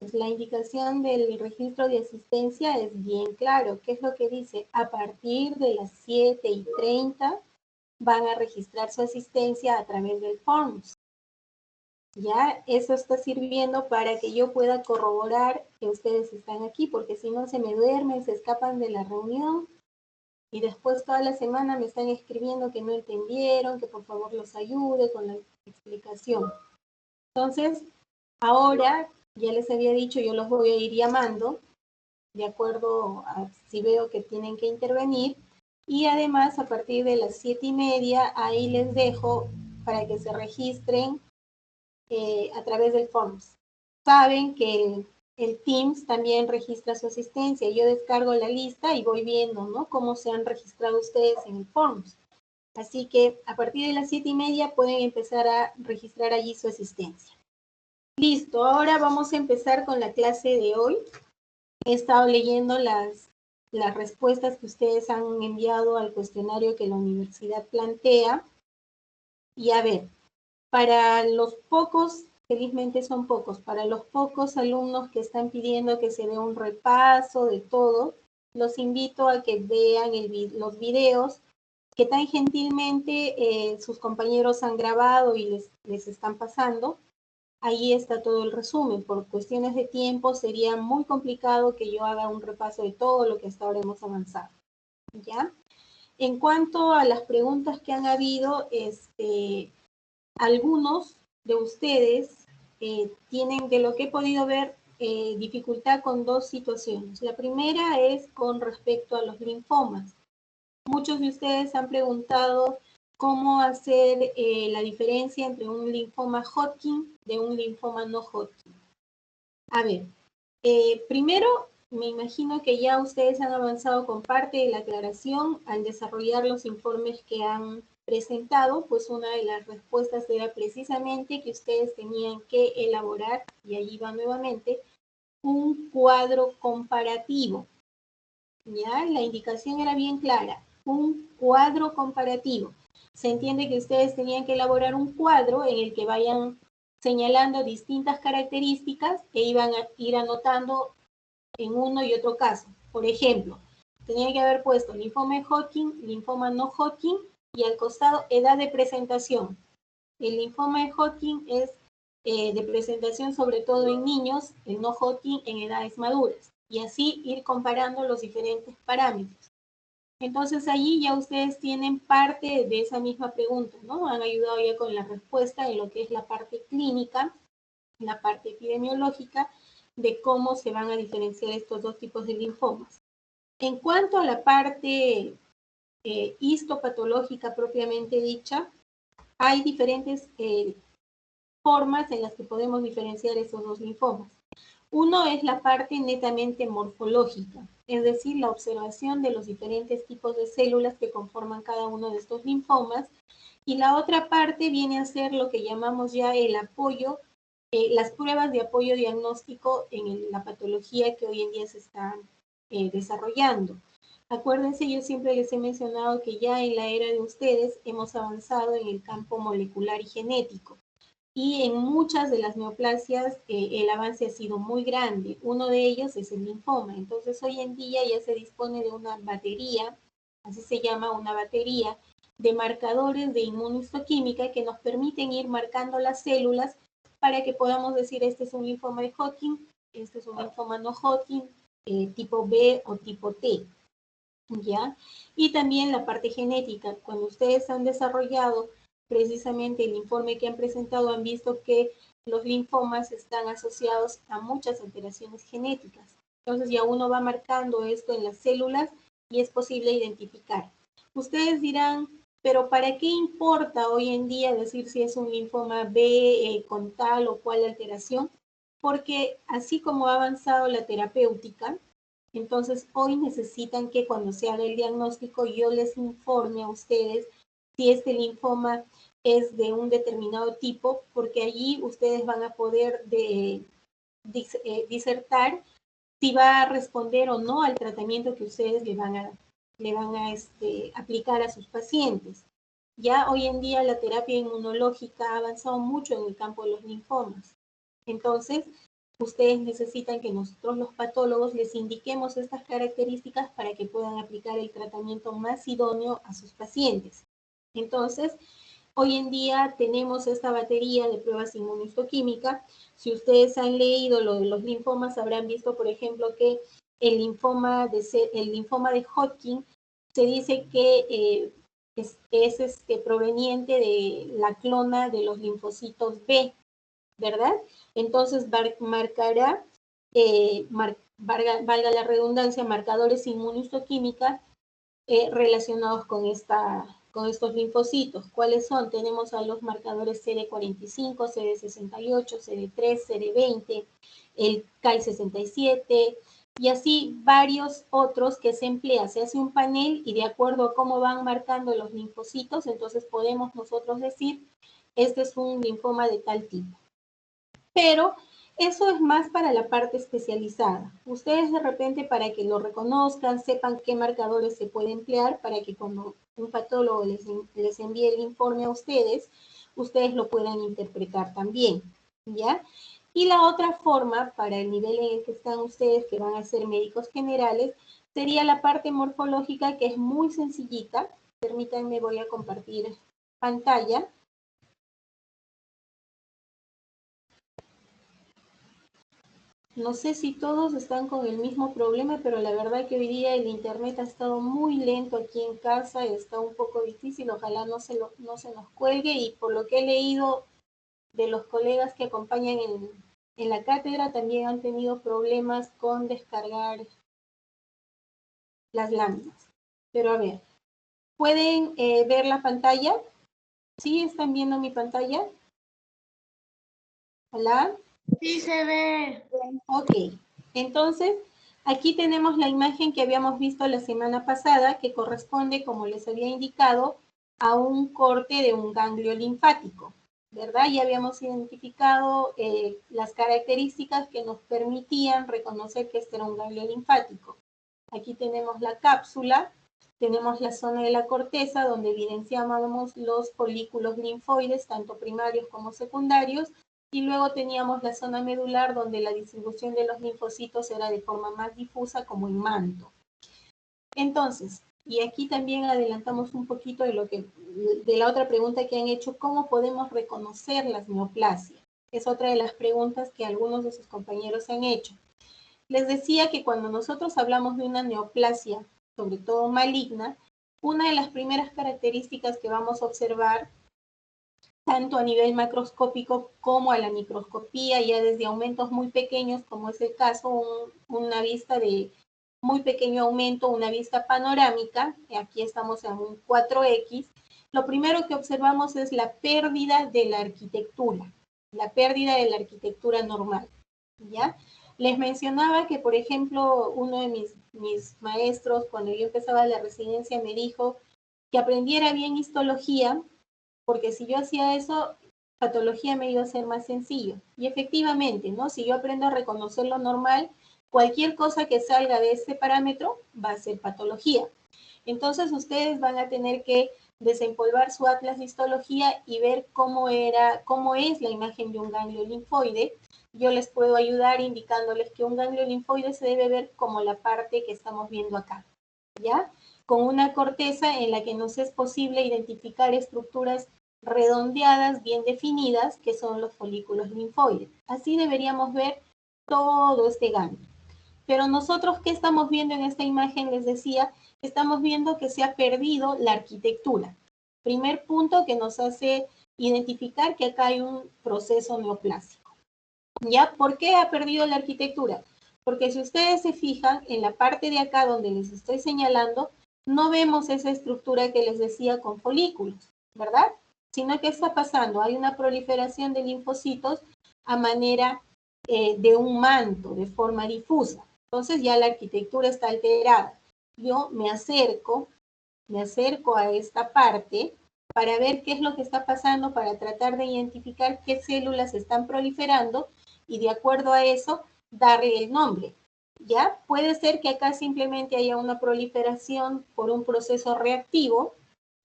Entonces, la indicación del registro de asistencia es bien claro. ¿Qué es lo que dice? A partir de las 7:30 van a registrar su asistencia a través del Forms. Ya, eso está sirviendo para que yo pueda corroborar que ustedes están aquí, porque si no se me duermen, se escapan de la reunión y después toda la semana me están escribiendo que no entendieron, que por favor los ayude con la explicación. Entonces, ahora, ya les había dicho, yo los voy a ir llamando, de acuerdo a si veo que tienen que intervenir, y además a partir de las 7:30, ahí les dejo para que se registren a través del Forms. Saben que el Teams también registra su asistencia. Yo descargo la lista y voy viendo, ¿no?, cómo se han registrado ustedes en el Forms. Así que a partir de las 7:30 pueden empezar a registrar allí su asistencia. Listo, ahora vamos a empezar con la clase de hoy. He estado leyendo las respuestas que ustedes han enviado al cuestionario que la universidad plantea. Y a ver, para los pocos, felizmente son pocos, para los pocos alumnos que están pidiendo que se dé un repaso de todo, los invito a que vean los videos que tan gentilmente sus compañeros han grabado y les están pasando. Ahí está todo el resumen. Por cuestiones de tiempo sería muy complicado que yo haga un repaso de todo lo que hasta ahora hemos avanzado. ¿Ya? En cuanto a las preguntas que han habido, algunos de ustedes tienen, de lo que he podido ver, dificultad con dos situaciones. La primera es con respecto a los linfomas. Muchos de ustedes han preguntado cómo hacer la diferencia entre un linfoma Hodgkin de un linfoma no Hodgkin. A ver, primero, me imagino que ya ustedes han avanzado con parte de la aclaración al desarrollar los informes que han presentado, pues una de las respuestas era precisamente que ustedes tenían que elaborar, y allí va nuevamente, un cuadro comparativo. ¿Ya? La indicación era bien clara, un cuadro comparativo. Se entiende que ustedes tenían que elaborar un cuadro en el que vayan señalando distintas características e iban a ir anotando en uno y otro caso. Por ejemplo, tenía que haber puesto linfoma de Hodgkin, linfoma no Hodgkin y al costado edad de presentación. El linfoma de Hodgkin es de presentación sobre todo en niños, el no Hodgkin en edades maduras. Y así ir comparando los diferentes parámetros. Entonces allí ya ustedes tienen parte de esa misma pregunta, ¿no? Han ayudado ya con la respuesta en lo que es la parte clínica, la parte epidemiológica, de cómo se van a diferenciar estos dos tipos de linfomas. En cuanto a la parte histopatológica propiamente dicha, hay diferentes formas en las que podemos diferenciar esos dos linfomas. Uno es la parte netamente morfológica, es decir, la observación de los diferentes tipos de células que conforman cada uno de estos linfomas, y la otra parte viene a ser lo que llamamos ya el apoyo, las pruebas de apoyo diagnóstico en la patología que hoy en día se están desarrollando. Acuérdense, yo siempre les he mencionado que ya en la era de ustedes hemos avanzado en el campo molecular y genético. Y en muchas de las neoplasias el avance ha sido muy grande. Uno de ellos es el linfoma. Entonces hoy en día ya se dispone de una batería, así se llama, una batería de marcadores de inmunohistoquímica que nos permiten ir marcando las células para que podamos decir este es un linfoma de Hodgkin, este es un linfoma no Hodgkin, tipo B o tipo T. ¿Ya? Y también la parte genética. Cuando ustedes han desarrollado precisamente el informe que han presentado, han visto que los linfomas están asociados a muchas alteraciones genéticas. Entonces ya uno va marcando esto en las células y es posible identificar. Ustedes dirán, pero ¿para qué importa hoy en día decir si es un linfoma B con tal o cual alteración? Porque así como ha avanzado la terapéutica, entonces hoy necesitan que cuando se haga el diagnóstico yo les informe a ustedes si este linfoma es de un determinado tipo, porque allí ustedes van a poder disertar si va a responder o no al tratamiento que ustedes le van a aplicar a sus pacientes. Ya hoy en día la terapia inmunológica ha avanzado mucho en el campo de los linfomas. Entonces, ustedes necesitan que nosotros los patólogos les indiquemos estas características para que puedan aplicar el tratamiento más idóneo a sus pacientes. Entonces, hoy en día tenemos esta batería de pruebas inmunohistoquímica. Si ustedes han leído lo de los linfomas, habrán visto, por ejemplo, que el linfoma de Hodgkin se dice que es proveniente de la clona de los linfocitos B, ¿verdad? Entonces marcará, valga la redundancia, marcadores inmunohistoquímicas relacionados con estos linfocitos. ¿Cuáles son? Tenemos a los marcadores CD45, CD68, CD3, CD20, el CAI67 y así varios otros que se emplea. Se hace un panel y de acuerdo a cómo van marcando los linfocitos, entonces podemos nosotros decir, este es un linfoma de tal tipo. Pero eso es más para la parte especializada. Ustedes de repente para que lo reconozcan, sepan qué marcadores se puede emplear para que cuando un patólogo les envíe el informe a ustedes lo puedan interpretar también, ¿ya? Y la otra forma, para el nivel en el que están ustedes, que van a ser médicos generales, sería la parte morfológica, que es muy sencillita. Permítanme, voy a compartir pantalla. No sé si todos están con el mismo problema, pero la verdad que hoy día el internet ha estado muy lento aquí en casa, está un poco difícil, ojalá no se nos cuelgue, y por lo que he leído de los colegas que acompañan en la cátedra, también han tenido problemas con descargar las láminas. Pero a ver, ¿pueden ver la pantalla? ¿Sí están viendo mi pantalla? ¿Hola? Sí se ve. Ok, entonces aquí tenemos la imagen que habíamos visto la semana pasada, que corresponde, como les había indicado, a un corte de un ganglio linfático, ¿verdad? Ya habíamos identificado las características que nos permitían reconocer que este era un ganglio linfático. Aquí tenemos la cápsula, tenemos la zona de la corteza donde evidenciábamos los folículos linfoides, tanto primarios como secundarios, y luego teníamos la zona medular donde la distribución de los linfocitos era de forma más difusa como en manto. Entonces, y aquí también adelantamos un poquito de la otra pregunta que han hecho, ¿cómo podemos reconocer las neoplasias? Es otra de las preguntas que algunos de sus compañeros han hecho. Les decía que cuando nosotros hablamos de una neoplasia, sobre todo maligna, una de las primeras características que vamos a observar tanto a nivel macroscópico como a la microscopía, ya desde aumentos muy pequeños, como es el caso, una vista de muy pequeño aumento, una vista panorámica, aquí estamos en un 4X, lo primero que observamos es la pérdida de la arquitectura normal, ¿ya? Les mencionaba que, por ejemplo, uno de mis maestros, cuando yo empezaba la residencia, me dijo que aprendiera bien histología, porque si yo hacía eso, patología me iba a ser más sencillo. Y efectivamente, ¿no? Si yo aprendo a reconocer lo normal, cualquier cosa que salga de este parámetro va a ser patología. Entonces ustedes van a tener que desempolvar su atlas de histología y ver cómo es la imagen de un ganglio linfoide. Yo les puedo ayudar indicándoles que un ganglio linfoide se debe ver como la parte que estamos viendo acá, ¿ya? Con una corteza en la que nos es posible identificar estructuras redondeadas, bien definidas, que son los folículos linfoides. Así deberíamos ver todo este ganglio. Pero nosotros, ¿qué estamos viendo en esta imagen? Les decía, estamos viendo que se ha perdido la arquitectura. Primer punto que nos hace identificar que acá hay un proceso neoplásico. ¿Ya? ¿Por qué ha perdido la arquitectura? Porque si ustedes se fijan, en la parte de acá donde les estoy señalando, no vemos esa estructura que les decía con folículos, ¿verdad? Sino que está pasando, hay una proliferación de linfocitos a manera de un manto, de forma difusa. Entonces ya la arquitectura está alterada. Yo me acerco a esta parte para ver qué es lo que está pasando, para tratar de identificar qué células están proliferando y de acuerdo a eso darle el nombre. ¿Ya? Puede ser que acá simplemente haya una proliferación por un proceso reactivo,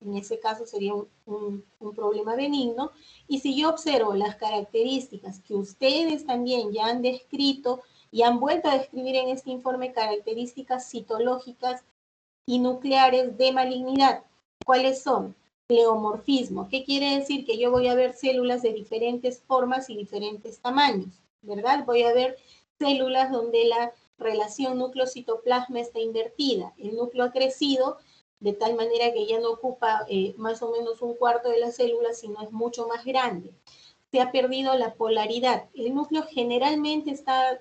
En ese caso sería un problema benigno. Y si yo observo las características que ustedes también ya han descrito y han vuelto a describir en este informe, características citológicas y nucleares de malignidad, ¿cuáles son? Pleomorfismo. ¿Qué quiere decir? Que yo voy a ver células de diferentes formas y diferentes tamaños, ¿verdad? Voy a ver células donde la relación núcleo-citoplasma está invertida. El núcleo ha crecido de tal manera que ya no ocupa más o menos un cuarto de la célula, sino es mucho más grande. Se ha perdido la polaridad. El núcleo generalmente está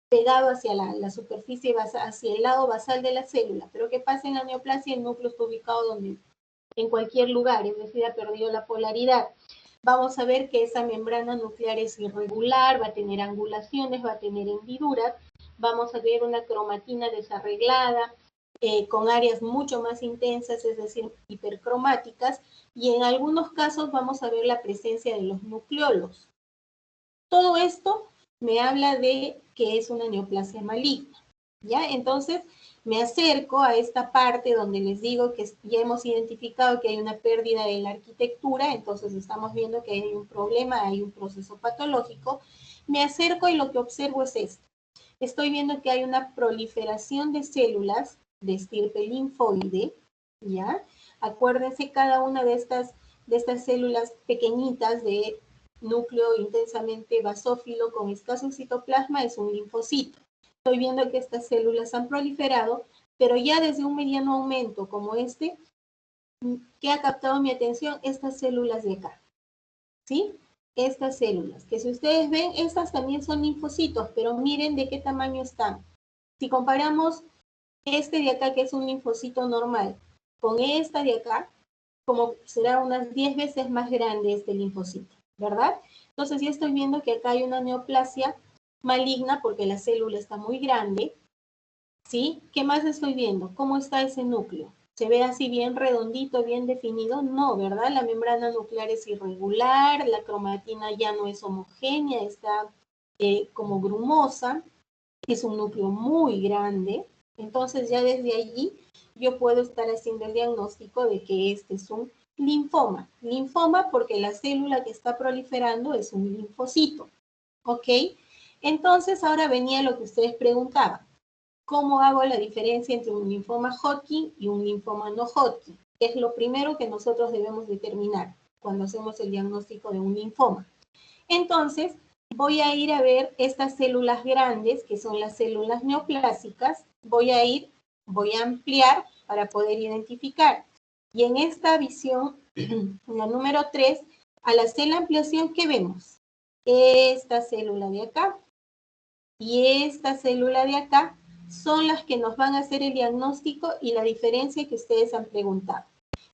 pegado hacia la superficie, hacia el lado basal de la célula. Pero ¿qué pasa en la neoplasia? El núcleo está ubicado donde, en cualquier lugar, es decir, ha perdido la polaridad. Vamos a ver que esa membrana nuclear es irregular, va a tener angulaciones, va a tener hendiduras. Vamos a ver una cromatina desarreglada, con áreas mucho más intensas, es decir, hipercromáticas, y en algunos casos vamos a ver la presencia de los nucleolos. Todo esto me habla de que es una neoplasia maligna, ¿ya? Entonces, me acerco a esta parte donde les digo que ya hemos identificado que hay una pérdida de la arquitectura, entonces estamos viendo que hay un problema, hay un proceso patológico. Me acerco y lo que observo es esto. Estoy viendo que hay una proliferación de células de estirpe linfoide, ¿ya? Acuérdense, cada una de estas células pequeñitas de núcleo intensamente basófilo con escaso citoplasma es un linfocito. Estoy viendo que estas células han proliferado, pero ya desde un mediano aumento como este, ¿qué ha captado mi atención? Estas células de acá, ¿sí? Estas células, que si ustedes ven, estas también son linfocitos, pero miren de qué tamaño están. Si comparamos este de acá, que es un linfocito normal, con esta de acá, como será unas 10 veces más grande este linfocito, ¿verdad? Entonces ya estoy viendo que acá hay una neoplasia maligna porque la célula está muy grande, ¿sí? ¿Qué más estoy viendo? ¿Cómo está ese núcleo? ¿Se ve así bien redondito, bien definido? No, ¿verdad? La membrana nuclear es irregular, la cromatina ya no es homogénea, está como grumosa, es un núcleo muy grande. Entonces ya desde allí yo puedo estar haciendo el diagnóstico de que este es un linfoma. Linfoma porque la célula que está proliferando es un linfocito, ¿ok? Entonces ahora venía lo que ustedes preguntaban. ¿Cómo hago la diferencia entre un linfoma Hodgkin y un linfoma no Hodgkin? Es lo primero que nosotros debemos determinar cuando hacemos el diagnóstico de un linfoma. Entonces, voy a ir a ver estas células grandes, que son las células neoplásicas. Voy a ampliar para poder identificar. Y en esta visión, en la número 3, al hacer la ampliación, ¿qué vemos? Esta célula de acá y esta célula de acá son las que nos van a hacer el diagnóstico y la diferencia que ustedes han preguntado.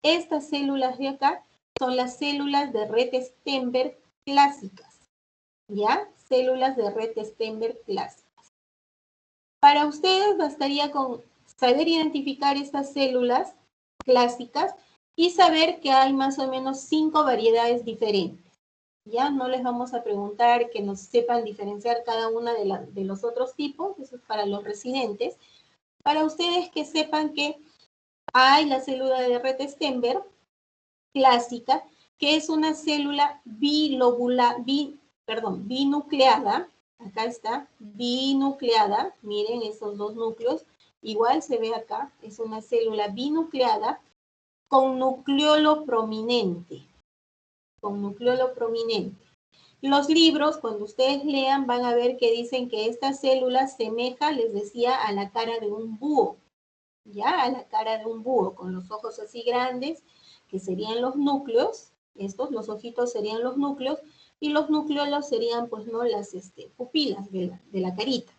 Estas células de acá son las células de Rett-Steinberg clásicas, ¿ya? Células de Rett-Steinberg clásicas. Para ustedes bastaría con saber identificar estas células clásicas y saber que hay más o menos 5 variedades diferentes. Ya no les vamos a preguntar que nos sepan diferenciar cada una de los otros tipos, eso es para los residentes. Para ustedes que sepan que hay la célula de Rett-Steinberg clásica, que es una célula binucleada, acá está, binucleada, miren esos dos núcleos, igual se ve acá, es una célula binucleada con nucleolo prominente, Los libros, cuando ustedes lean, van a ver que dicen que esta célula semeja, les decía, a la cara de un búho, ¿ya? A la cara de un búho, con los ojos así grandes, que serían los núcleos, los ojitos serían los núcleos, y los nucleolos serían, pues, ¿no? Las pupilas de la carita.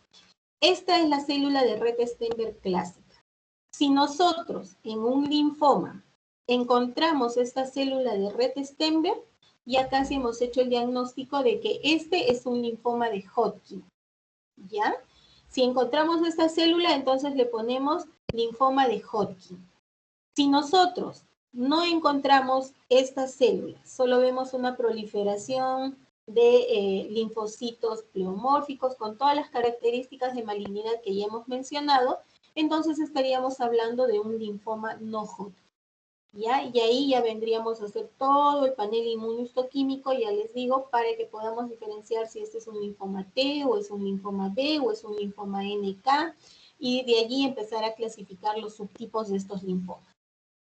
Esta es la célula de Rett-Steinberg clásica. Si nosotros en un linfoma encontramos esta célula de Rett-Steinberg, ya casi hemos hecho el diagnóstico de que este es un linfoma de Hodgkin, ¿ya? Si encontramos esta célula, entonces le ponemos linfoma de Hodgkin. Si nosotros no encontramos esta célula, solo vemos una proliferación de linfocitos pleomórficos con todas las características de malignidad que ya hemos mencionado, entonces estaríamos hablando de un linfoma no Hodgkin. ¿ya? Y ahí ya vendríamos a hacer todo el panel inmunohistoquímico, ya les digo, para que podamos diferenciar si este es un linfoma T, o es un linfoma B, o es un linfoma NK, y de allí empezar a clasificar los subtipos de estos linfomas.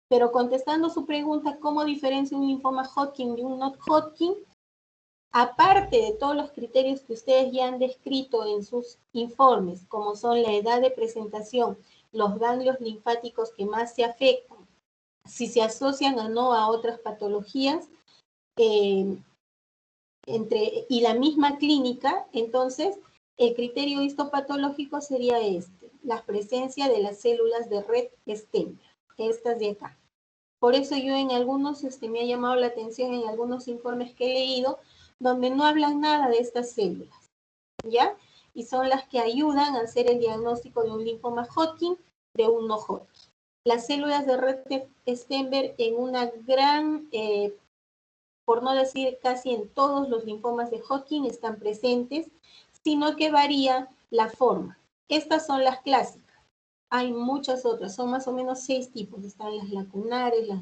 Pero contestando su pregunta, ¿cómo diferencia un linfoma Hodgkin de un not Hodgkin? Aparte de todos los criterios que ustedes ya han descrito en sus informes, como son la edad de presentación, los ganglios linfáticos que más se afectan, si se asocian o no a otras patologías, y la misma clínica, entonces el criterio histopatológico sería la presencia de las células de red stem, estas de acá. Por eso yo en algunos, me ha llamado la atención en algunos informes que he leído, donde no hablan nada de estas células, ¿ya? Y son las que ayudan a hacer el diagnóstico de un linfoma Hodgkin, de un no Hodgkin. Las células de red Stenberg en una gran, por no decir casi en todos los linfomas de Hodgkin están presentes, sino que varía la forma. Estas son las clásicas. Hay muchas otras, son más o menos 6 tipos. Están las lacunares, las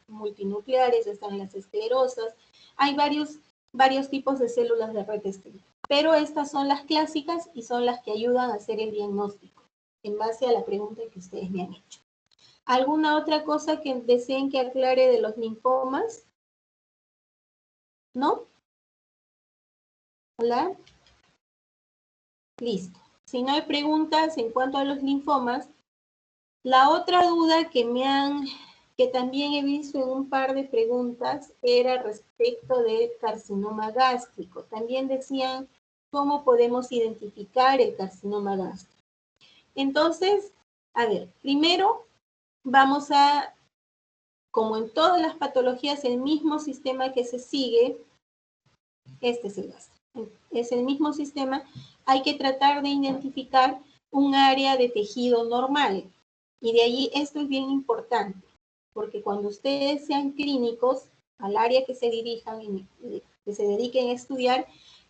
multinucleares, están las esclerosas. Hay varios tipos de células de red Stenberg. Pero estas son las clásicas y son las que ayudan a hacer el diagnóstico en base a la pregunta que ustedes me han hecho. ¿Alguna otra cosa que deseen que aclare de los linfomas? ¿No? ¿Hola? Listo. Si no hay preguntas en cuanto a los linfomas, la otra duda que también he visto en un par de preguntas era respecto del carcinoma gástrico. También decían cómo podemos identificar el carcinoma gástrico. Entonces, a ver, primero vamos a, como en todas las patologías, el mismo sistema que se sigue, este es el gástrico. Es el mismo sistema, hay que tratar de identificar un área de tejido normal. Y de allí esto es bien importante, porque cuando ustedes sean clínicos, al área que se dirijan, que se dediquen a estudiar,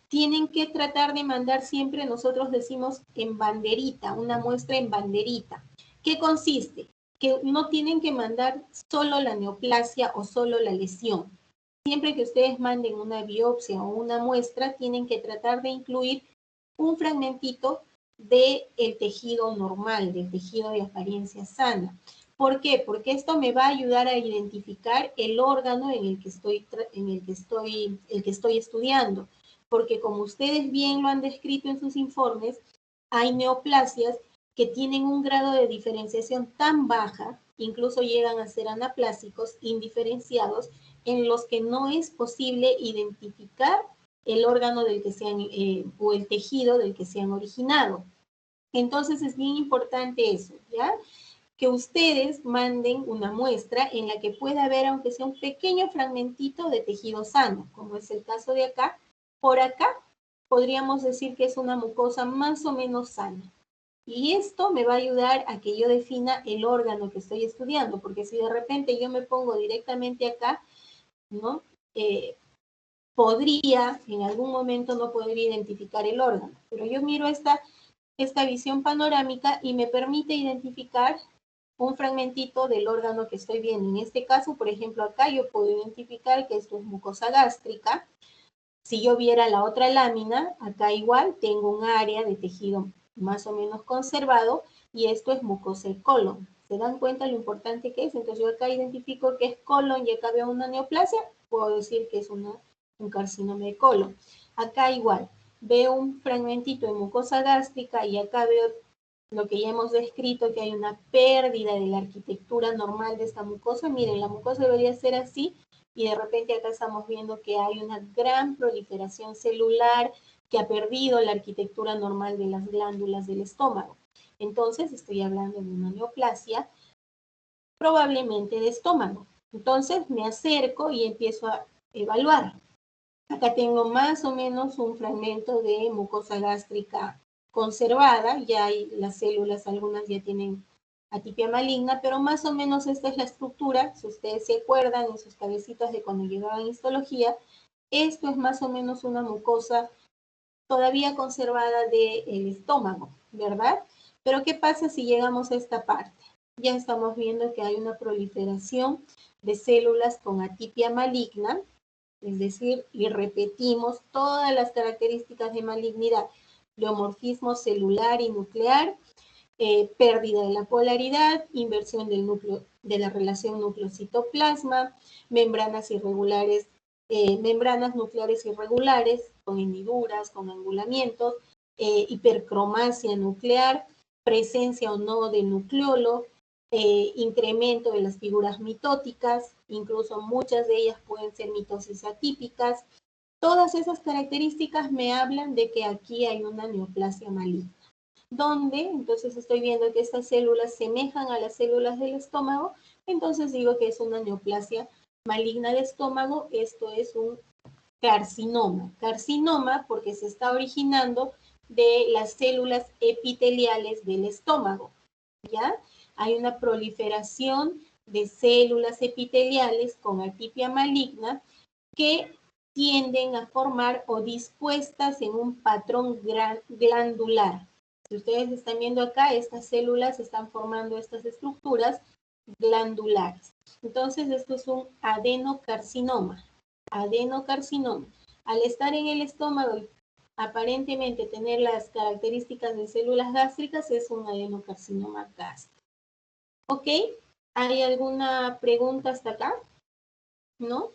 tienen que tratar de mandar siempre, nosotros decimos en banderita, una muestra en banderita. ¿Qué consiste? Que no tienen que mandar solo la neoplasia o solo la lesión. Siempre que ustedes manden una biopsia o una muestra, tienen que tratar de incluir un fragmentito del tejido normal, del tejido de apariencia sana. ¿Por qué? Porque esto me va a ayudar a identificar el órgano en el que estoy estudiando. Porque como ustedes bien lo han descrito en sus informes, hay neoplasias que tienen un grado de diferenciación tan baja, incluso llegan a ser anaplásicos, indiferenciados, en los que no es posible identificar el órgano del que sean, o el tejido del que se han originado. Entonces es bien importante eso, ¿ya? Que ustedes manden una muestra en la que pueda haber, aunque sea un pequeño fragmentito de tejido sano, como es el caso de acá. Por acá podríamos decir que es una mucosa más o menos sana. Y esto me va a ayudar a que yo defina el órgano que estoy estudiando, porque si de repente yo me pongo directamente acá, ¿no? Podría, en algún momento no poder identificar el órgano, pero yo miro esta visión panorámica y me permite identificar un fragmentito del órgano que estoy viendo. En este caso, por ejemplo, acá yo puedo identificar que esto es mucosa gástrica. Si yo viera la otra lámina, acá igual tengo un área de tejido más o menos conservado y esto es mucosa del colon. ¿Se dan cuenta lo importante que es? Entonces yo acá identifico que es colon y acá veo una neoplasia, puedo decir que es un carcinoma de colon. Acá igual, veo un fragmentito de mucosa gástrica y acá veo lo que ya hemos descrito, que hay una pérdida de la arquitectura normal de esta mucosa. Miren, la mucosa debería ser así y de repente acá estamos viendo que hay una gran proliferación celular que ha perdido la arquitectura normal de las glándulas del estómago. Entonces estoy hablando de una neoplasia probablemente de estómago. Entonces me acerco y empiezo a evaluar. Acá tengo más o menos un fragmento de mucosa gástrica conservada, ya hay las células, algunas ya tienen atipia maligna, pero más o menos esta es la estructura, si ustedes se acuerdan en sus cabecitas de cuando llevaban histología, esto es más o menos una mucosa todavía conservada del estómago, ¿verdad? Pero ¿qué pasa si llegamos a esta parte? Ya estamos viendo que hay una proliferación de células con atipia maligna, es decir, y repetimos todas las características de malignidad: pleomorfismo celular y nuclear, pérdida de la polaridad, inversión del núcleo, de la relación núcleo-citoplasma, membranas irregulares, membranas nucleares irregulares, con hendiduras, con angulamientos, hipercromasia nuclear, presencia o no de nucleolo, incremento de las figuras mitóticas, incluso muchas de ellas pueden ser mitosis atípicas. Todas esas características me hablan de que aquí hay una neoplasia maligna. ¿Dónde? Entonces estoy viendo que estas células semejan a las células del estómago, entonces digo que es una neoplasia maligna de estómago. Esto es un carcinoma. Carcinoma porque se está originando de las células epiteliales del estómago, ¿ya? Hay una proliferación de células epiteliales con atipia maligna que tienden a formar o dispuestas en un patrón glandular. Si ustedes están viendo acá, estas células están formando estas estructuras glandulares. Entonces, esto es un adenocarcinoma. Adenocarcinoma. Al estar en el estómago y aparentemente tener las características de células gástricas, es un adenocarcinoma gástrico. ¿Ok? ¿Hay alguna pregunta hasta acá? ¿No?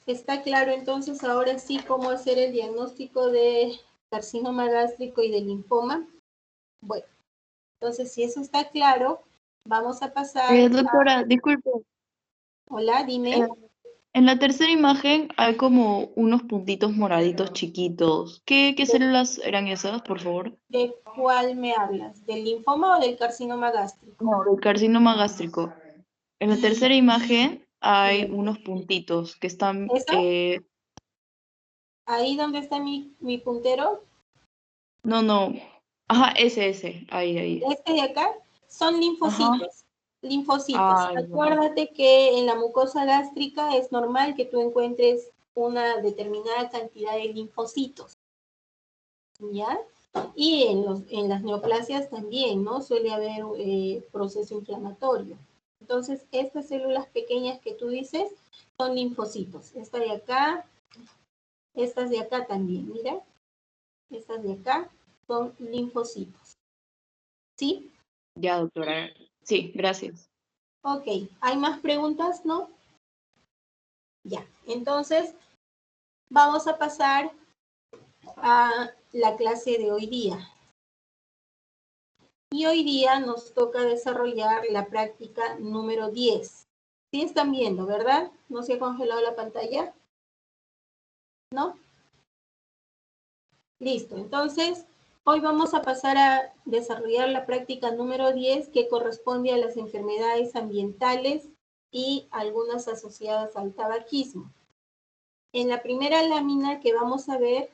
¿Está claro entonces ahora sí cómo hacer el diagnóstico de carcinoma gástrico y de linfoma? Bueno, entonces si eso está claro, vamos a pasar Doctora, disculpe. Hola, dime. En la tercera imagen hay como unos puntitos moraditos chiquitos. ¿Qué células eran esas, por favor? ¿De cuál me hablas? ¿Del linfoma o del carcinoma gástrico? No, del carcinoma gástrico. En la tercera imagen hay Bien. unos puntitos que están... ¿Eso? Ahí donde está mi puntero. No. Ajá, ese. Ahí. Este de acá son Ajá. linfocitos. Linfocitos. Ay, ya. Acuérdate que en la mucosa gástrica es normal que tú encuentres una determinada cantidad de linfocitos, ¿ya? Y en las neoplasias también, ¿no? Suele haber proceso inflamatorio. Entonces, estas células pequeñas que tú dices son linfocitos. Esta de acá, estas de acá también, mira. Estas de acá son linfocitos. ¿Sí? Ya, doctora. Sí, gracias. Ok, ¿hay más preguntas? ¿No? Ya, entonces vamos a pasar a la clase de hoy día. Y hoy día nos toca desarrollar la práctica número 10. Sí están viendo, ¿verdad? ¿No se ha congelado la pantalla? ¿No? Listo, entonces hoy vamos a pasar a desarrollar la práctica número 10 que corresponde a las enfermedades ambientales y algunas asociadas al tabaquismo. En la primera lámina que vamos a ver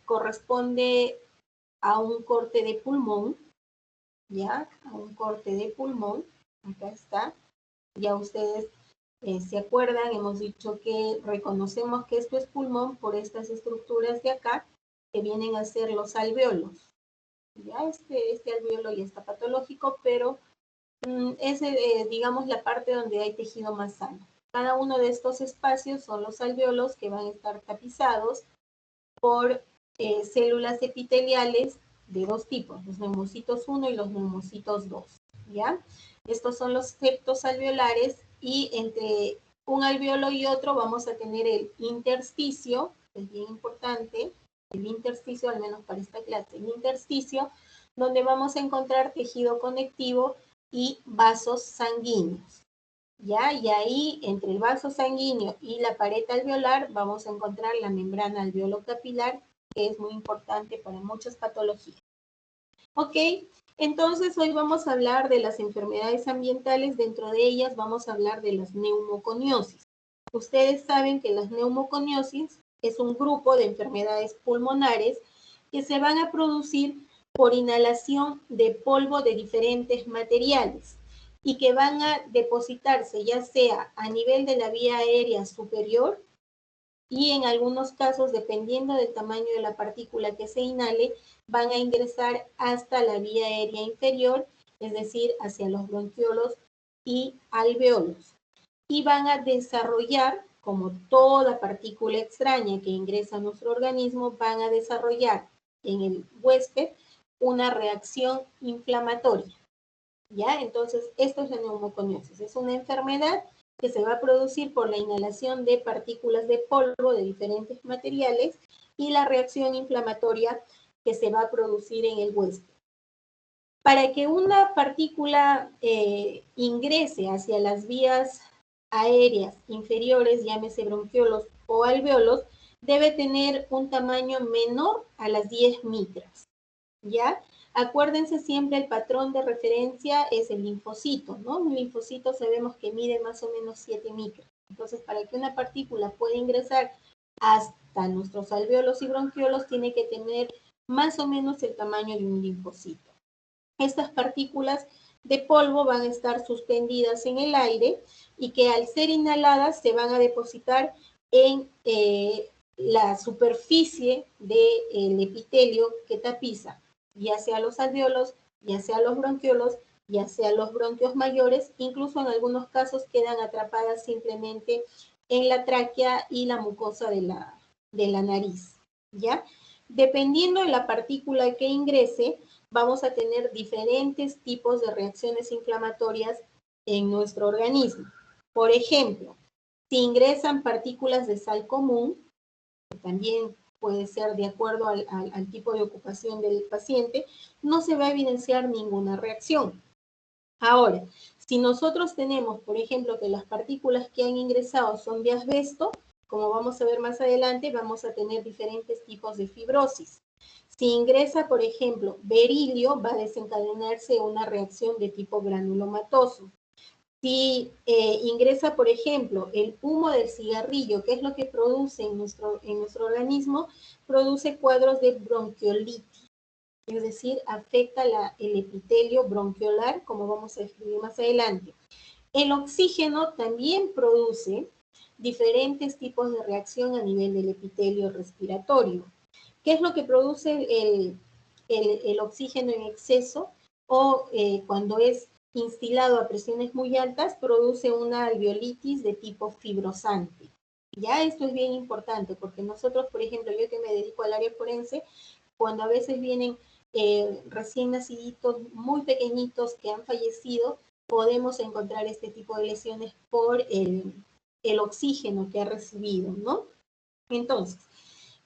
corresponde a un corte de pulmón, ¿ya? A un corte de pulmón, acá está. Ya ustedes se acuerdan, hemos dicho que reconocemos que esto es pulmón por estas estructuras de acá, que vienen a ser los alveolos. Ya este alveolo ya está patológico, pero es, digamos, la parte donde hay tejido más sano. Cada uno de estos espacios son los alveolos que van a estar tapizados por células epiteliales de dos tipos, los neumocitos 1 y los neumocitos 2, ¿ya? Estos son los septos alveolares y entre un alveolo y otro vamos a tener el intersticio, es bien importante, el intersticio, al menos para esta clase, el intersticio, donde vamos a encontrar tejido conectivo y vasos sanguíneos, ¿ya? Y ahí, entre el vaso sanguíneo y la pared alveolar, vamos a encontrar la membrana alveolo-capilar, que es muy importante para muchas patologías. Ok, entonces hoy vamos a hablar de las enfermedades ambientales. Dentro de ellas vamos a hablar de las neumoconiosis. Ustedes saben que las neumoconiosis es un grupo de enfermedades pulmonares que se van a producir por inhalación de polvo de diferentes materiales y que van a depositarse ya sea a nivel de la vía aérea superior y en algunos casos, dependiendo del tamaño de la partícula que se inhale, van a ingresar hasta la vía aérea inferior es decir, hacia los bronquiolos y alveolos. Y van a desarrollar, como toda partícula extraña que ingresa a nuestro organismo, van a desarrollar en el huésped una reacción inflamatoria. ¿Ya? Entonces, esto es la neumoconiosis. Es una enfermedad que se va a producir por la inhalación de partículas de polvo de diferentes materiales y la reacción inflamatoria que se va a producir en el huésped. Para que una partícula ingrese hacia las vías aéreas inferiores, llámese bronquiolos o alveolos, debe tener un tamaño menor a las 10 micras, ¿ya? Acuérdense siempre, el patrón de referencia es el linfocito, ¿no? Un linfocito sabemos que mide más o menos 7 micras. Entonces, para que una partícula pueda ingresar hasta nuestros alveolos y bronquiolos, tiene que tener más o menos el tamaño de un linfocito. Estas partículas de polvo van a estar suspendidas en el aire y que al ser inhaladas se van a depositar en la superficie del epitelio que tapiza, ya sea los alveolos, ya sea los bronquiolos, ya sea los bronquios mayores, incluso en algunos casos quedan atrapadas simplemente en la tráquea y la mucosa de la nariz, ¿ya? Dependiendo de la partícula que ingrese, vamos a tener diferentes tipos de reacciones inflamatorias en nuestro organismo. Por ejemplo, si ingresan partículas de sal común, que también puede ser de acuerdo al tipo de ocupación del paciente, no se va a evidenciar ninguna reacción. Ahora, si nosotros tenemos, por ejemplo, que las partículas que han ingresado son de asbesto, como vamos a ver más adelante, vamos a tener diferentes tipos de fibrosis. Si ingresa, por ejemplo, berilio, va a desencadenarse una reacción de tipo granulomatoso. Si ingresa, por ejemplo, el humo del cigarrillo, que es lo que produce en nuestro organismo, produce cuadros de bronquiolitis, es decir, afecta el epitelio bronquiolar, como vamos a escribir más adelante. El oxígeno también produce diferentes tipos de reacción a nivel del epitelio respiratorio. ¿Qué es lo que produce el oxígeno en exceso? O cuando es instilado a presiones muy altas, produce una alveolitis de tipo fibrosante. Ya esto es bien importante porque nosotros, por ejemplo, yo que me dedico al área forense, cuando a veces vienen recién naciditos muy pequeñitos que han fallecido, podemos encontrar este tipo de lesiones por el oxígeno que ha recibido, ¿no? Entonces,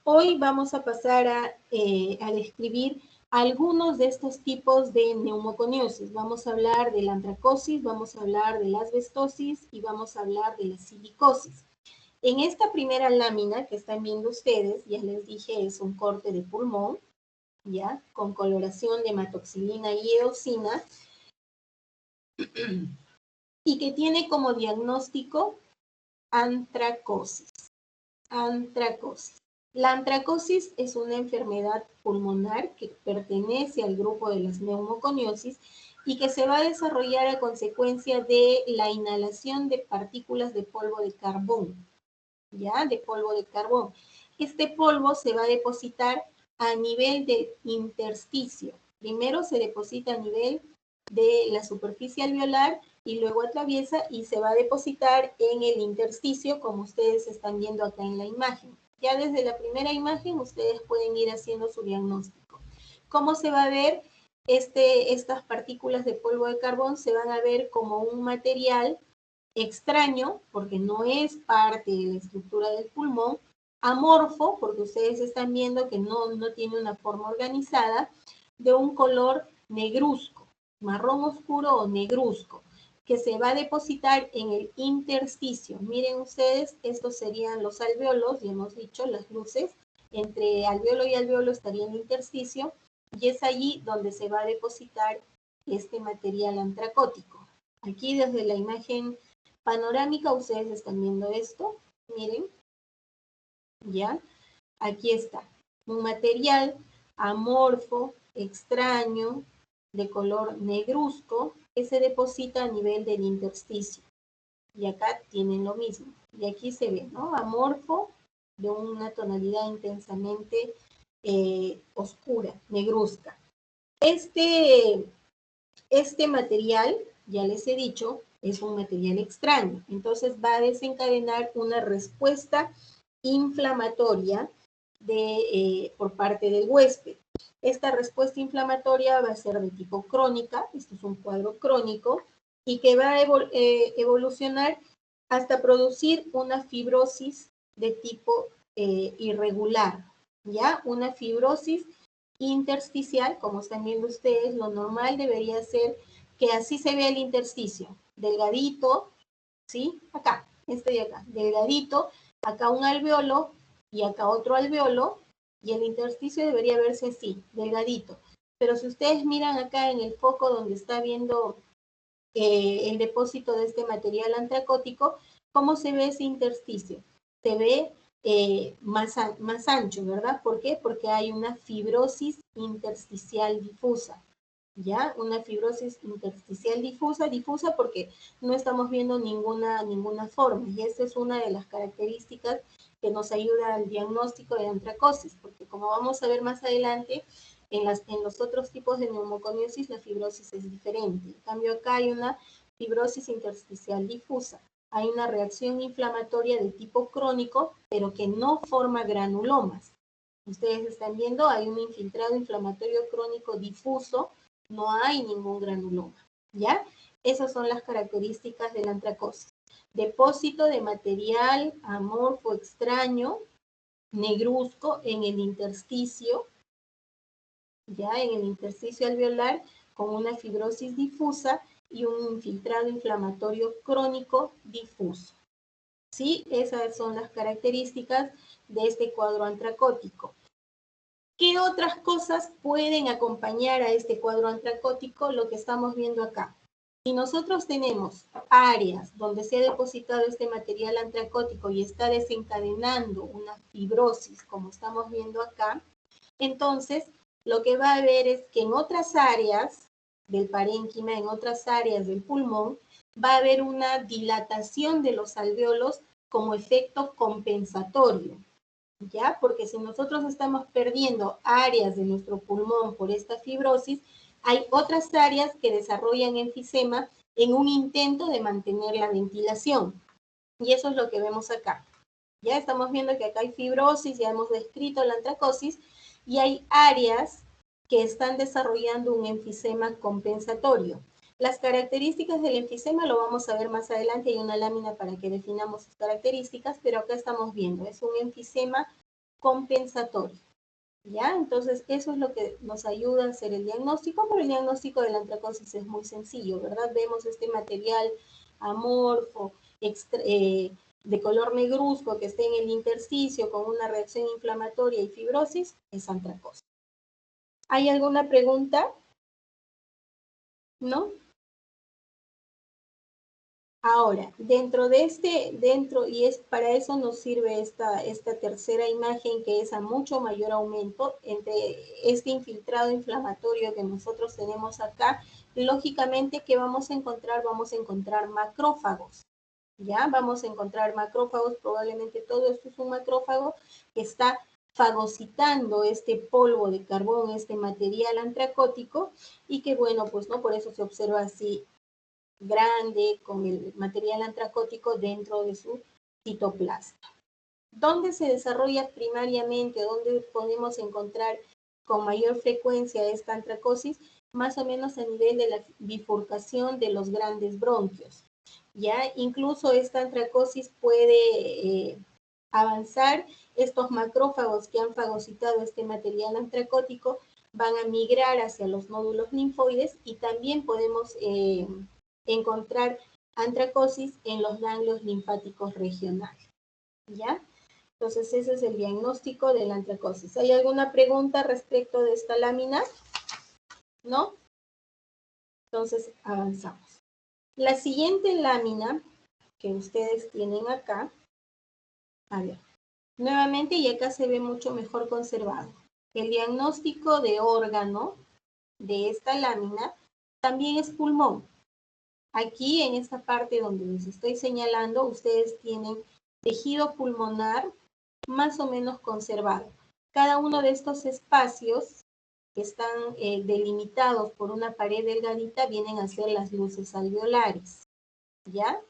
hoy vamos a pasar a describir algunos de estos tipos de neumoconiosis. Vamos a hablar de la antracosis, vamos a hablar de la asbestosis y vamos a hablar de la silicosis. En esta primera lámina que están viendo ustedes, ya les dije, es un corte de pulmón, ¿ya? Con coloración de hematoxilina y eosina, y que tiene como diagnóstico antracosis. Antracosis. La antracosis es una enfermedad pulmonar que pertenece al grupo de las neumoconiosis y que se va a desarrollar a consecuencia de la inhalación de partículas de polvo de carbón, ¿ya? De polvo de carbón. Este polvo se va a depositar a nivel del intersticio. Primero se deposita a nivel de la superficie alveolar y luego atraviesa y se va a depositar en el intersticio, como ustedes están viendo acá en la imagen. Ya desde la primera imagen ustedes pueden ir haciendo su diagnóstico. ¿Cómo se va a ver? Estas partículas de polvo de carbón se van a ver como un material extraño, porque no es parte de la estructura del pulmón, amorfo, porque ustedes están viendo que no tiene una forma organizada, de un color negruzco, marrón oscuro o negruzco, que se va a depositar en el intersticio. Miren ustedes, estos serían los alveolos, ya hemos dicho, las luces, entre alveolo y alveolo estaría el intersticio, y es allí donde se va a depositar este material antracótico. Aquí desde la imagen panorámica ustedes están viendo esto, miren, ya, aquí está, un material amorfo, extraño, de color negruzco, que se deposita a nivel del intersticio. Y acá tienen lo mismo. Y aquí se ve, ¿no? Amorfo, de una tonalidad intensamente oscura, negruzca. Este Este material, ya les he dicho, es un material extraño. Entonces va a desencadenar una respuesta inflamatoria por parte del huésped. Esta respuesta inflamatoria va a ser de tipo crónica, esto es un cuadro crónico, y que va a evolucionar hasta producir una fibrosis de tipo irregular, ¿ya? Una fibrosis intersticial, como están viendo ustedes, lo normal debería ser que así se vea el intersticio, delgadito, ¿sí? Acá, este de acá, delgadito, acá un alveolo y acá otro alveolo, y el intersticio debería verse así, delgadito. Pero si ustedes miran acá en el foco donde está viendo el depósito de este material antracótico, ¿cómo se ve ese intersticio? Se ve más ancho, ¿verdad? ¿Por qué? Porque hay una fibrosis intersticial difusa. ¿Ya? Una fibrosis intersticial difusa porque no estamos viendo ninguna forma. Y esta es una de las características que nos ayuda al diagnóstico de antracosis, porque como vamos a ver más adelante, en los otros tipos de neumoconiosis la fibrosis es diferente. En cambio, acá hay una fibrosis intersticial difusa. Hay una reacción inflamatoria de tipo crónico, pero que no forma granulomas. Ustedes están viendo, hay un infiltrado inflamatorio crónico difuso, no hay ningún granuloma, ¿ya? Esas son las características de la antracosis. Depósito de material amorfo extraño, negruzco en el intersticio, ya en el intersticio alveolar, con una fibrosis difusa y un infiltrado inflamatorio crónico difuso. ¿Sí? Esas son las características de este cuadro antracótico. ¿Qué otras cosas pueden acompañar a este cuadro antracótico? Lo que estamos viendo acá. Si nosotros tenemos áreas donde se ha depositado este material antracótico y está desencadenando una fibrosis, como estamos viendo acá, entonces lo que va a haber es que en otras áreas del parénquima, en otras áreas del pulmón, va a haber una dilatación de los alveolos como efecto compensatorio. ¿Ya? Porque si nosotros estamos perdiendo áreas de nuestro pulmón por esta fibrosis, hay otras áreas que desarrollan enfisema en un intento de mantener la ventilación. Y eso es lo que vemos acá. Ya estamos viendo que acá hay fibrosis, ya hemos descrito la antracosis, y hay áreas que están desarrollando un enfisema compensatorio. Las características del enfisema lo vamos a ver más adelante, hay una lámina para que definamos sus características, pero acá estamos viendo, es un enfisema compensatorio. ¿Ya? Entonces, eso es lo que nos ayuda a hacer el diagnóstico, pero el diagnóstico de la antracosis es muy sencillo, ¿verdad? Vemos este material amorfo, de color negruzco que esté en el intersticio con una reacción inflamatoria y fibrosis, es antracosis. ¿Hay alguna pregunta? ¿No? Ahora, dentro de y es para eso nos sirve esta tercera imagen que es a mucho mayor aumento entre este infiltrado inflamatorio que nosotros tenemos acá. Lógicamente, ¿qué vamos a encontrar? Vamos a encontrar macrófagos. ¿Ya? Vamos a encontrar macrófagos, probablemente todo esto es un macrófago que está fagocitando este polvo de carbón, este material antracótico, y que bueno, pues no, por eso se observa así grande con el material antracótico dentro de su citoplasma. ¿Dónde se desarrolla primariamente? ¿Dónde podemos encontrar con mayor frecuencia esta antracosis? Más o menos a nivel de la bifurcación de los grandes bronquios. ¿Ya? Incluso esta antracosis puede avanzar. Estos macrófagos que han fagocitado este material antracótico van a migrar hacia los nódulos linfoides y también podemos encontrar antracosis en los ganglios linfáticos regionales. ¿Ya? Entonces, ese es el diagnóstico de la antracosis. ¿Hay alguna pregunta respecto de esta lámina? ¿No? Entonces, avanzamos. La siguiente lámina que ustedes tienen acá, a ver, nuevamente y acá se ve mucho mejor conservado. El diagnóstico de órgano de esta lámina también es pulmón. Aquí en esta parte donde les estoy señalando, ustedes tienen tejido pulmonar más o menos conservado. Cada uno de estos espacios que están delimitados por una pared delgadita vienen a ser las luces alveolares, ¿ya?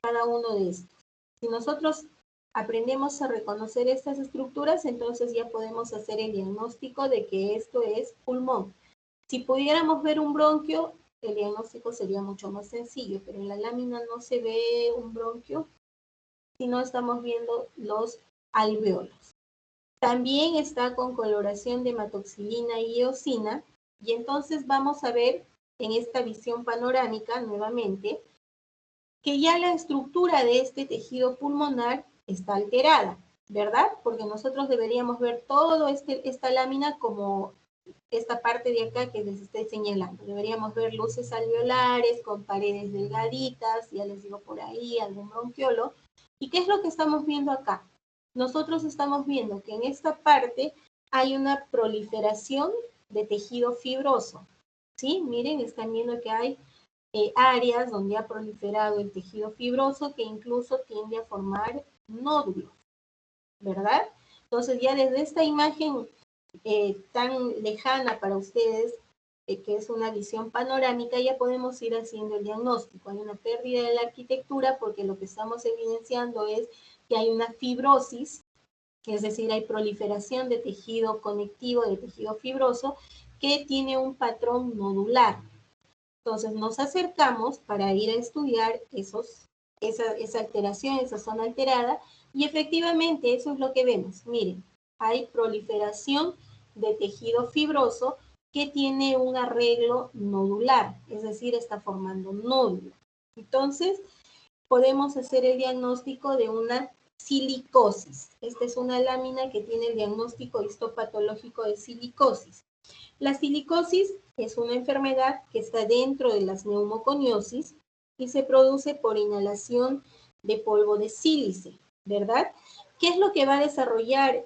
Cada uno de estos. Si nosotros aprendemos a reconocer estas estructuras, entonces ya podemos hacer el diagnóstico de que esto es pulmón. Si pudiéramos ver un bronquio, el diagnóstico sería mucho más sencillo, pero en la lámina no se ve un bronquio, sino estamos viendo los alvéolos. También está con coloración de hematoxilina y eosina, y entonces vamos a ver en esta visión panorámica nuevamente que ya la estructura de este tejido pulmonar está alterada, ¿verdad? Porque nosotros deberíamos ver todo esta lámina como esta parte de acá que les estoy señalando. Deberíamos ver luces alveolares con paredes delgaditas, ya les digo por ahí, algún bronquiolo. ¿Y qué es lo que estamos viendo acá? Nosotros estamos viendo que en esta parte hay una proliferación de tejido fibroso, ¿sí? Miren, están viendo que hay áreas donde ha proliferado el tejido fibroso que incluso tiende a formar nódulos, ¿verdad? Entonces ya desde esta imagen tan lejana para ustedes, que es una visión panorámica, ya podemos ir haciendo el diagnóstico. Hay una pérdida de la arquitectura porque lo que estamos evidenciando es que hay una fibrosis, es decir, hay proliferación de tejido conectivo, de tejido fibroso, que tiene un patrón nodular. Entonces nos acercamos para ir a estudiar esa alteración, esa zona alterada, y efectivamente eso es lo que vemos. Miren, hay proliferación de tejido fibroso que tiene un arreglo nodular, es decir, está formando nódulo. Entonces, podemos hacer el diagnóstico de una silicosis. Esta es una lámina que tiene el diagnóstico histopatológico de silicosis. La silicosis es una enfermedad que está dentro de las neumoconiosis y se produce por inhalación de polvo de sílice, ¿verdad? ¿Qué es lo que va a desarrollar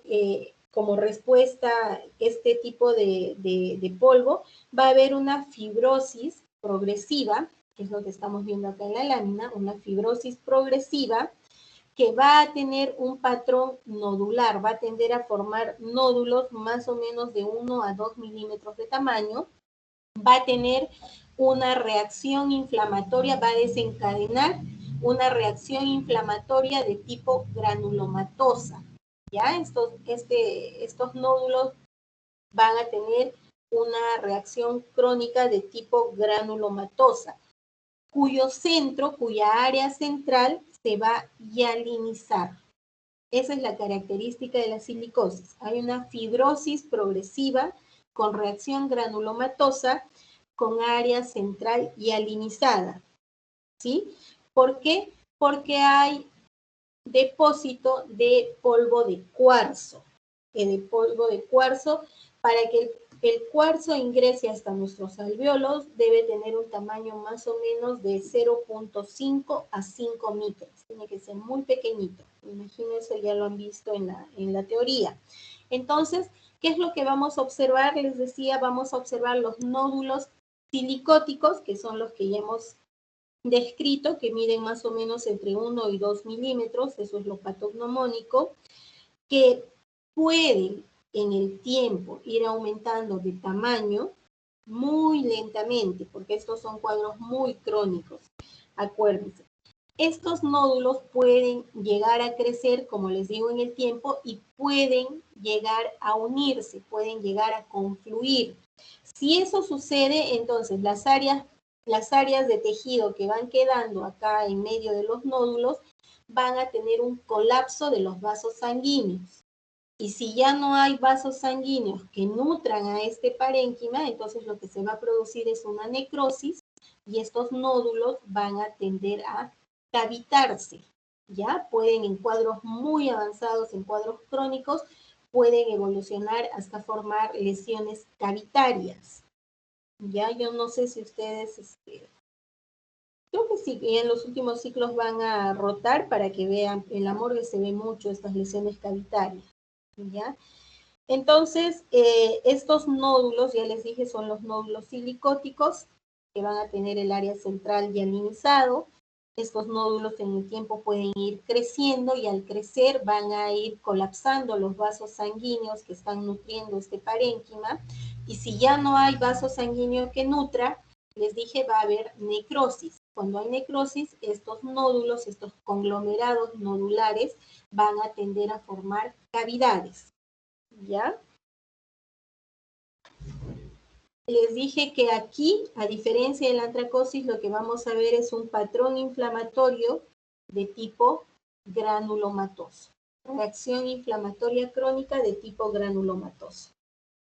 como respuesta este tipo de polvo? Va a haber una fibrosis progresiva, que es lo que estamos viendo acá en la lámina, una fibrosis progresiva que va a tener un patrón nodular, va a tender a formar nódulos más o menos de 1 a 2 milímetros de tamaño, va a tener una reacción inflamatoria, va a desencadenar una reacción inflamatoria de tipo granulomatosa. ¿Ya? Estos nódulos van a tener una reacción crónica de tipo granulomatosa, cuyo centro, cuya área central se va a hialinizar. Esa es la característica de la silicosis. Hay una fibrosis progresiva con reacción granulomatosa con área central hialinizada. ¿Sí? ¿Por qué? Porque hay depósito de polvo de cuarzo. El polvo de cuarzo, para que el cuarzo ingrese hasta nuestros alvéolos, debe tener un tamaño más o menos de 0.5 a 5 micros. Tiene que ser muy pequeñito. Me imagino eso ya lo han visto en la teoría. Entonces, ¿qué es lo que vamos a observar? Les decía, vamos a observar los nódulos silicóticos, que son los que ya hemos descrito, que miden más o menos entre 1 y 2 milímetros, eso es lo patognomónico, que pueden en el tiempo ir aumentando de tamaño muy lentamente, porque estos son cuadros muy crónicos. Acuérdense, estos nódulos pueden llegar a crecer, como les digo, en el tiempo y pueden llegar a unirse, pueden llegar a confluir. Si eso sucede, entonces las áreas de tejido que van quedando acá en medio de los nódulos van a tener un colapso de los vasos sanguíneos. Y si ya no hay vasos sanguíneos que nutran a este parénquima, entonces lo que se va a producir es una necrosis y estos nódulos van a tender a cavitarse. Ya pueden en cuadros muy avanzados, en cuadros crónicos, pueden evolucionar hasta formar lesiones cavitarias. Ya, yo no sé si ustedes, creo que sí, que en los últimos ciclos van a rotar para que vean, en la morgue se ve mucho estas lesiones cavitarias. ¿Ya? Entonces, estos nódulos, ya les dije, son los nódulos silicóticos que van a tener el área central hialinizado. Estos nódulos en el tiempo pueden ir creciendo y al crecer van a ir colapsando los vasos sanguíneos que están nutriendo este parénquima. Y si ya no hay vaso sanguíneo que nutra, les dije, va a haber necrosis. Cuando hay necrosis, estos nódulos, estos conglomerados nodulares, van a tender a formar cavidades. ¿Ya? Les dije que aquí, a diferencia de la antracosis, lo que vamos a ver es un patrón inflamatorio de tipo granulomatoso. Reacción inflamatoria crónica de tipo granulomatoso.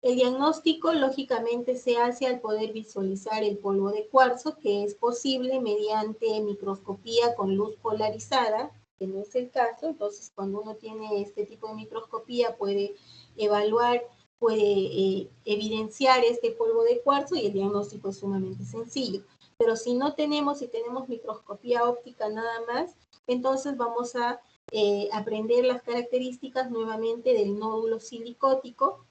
El diagnóstico, lógicamente, se hace al poder visualizar el polvo de cuarzo, que es posible mediante microscopía con luz polarizada, que no es el caso. Entonces, cuando uno tiene este tipo de microscopía, puede evaluar, puede evidenciar este polvo de cuarzo y el diagnóstico es sumamente sencillo. Pero si no tenemos, si tenemos microscopía óptica nada más, entonces vamos a aprender las características nuevamente del nódulo silicótico.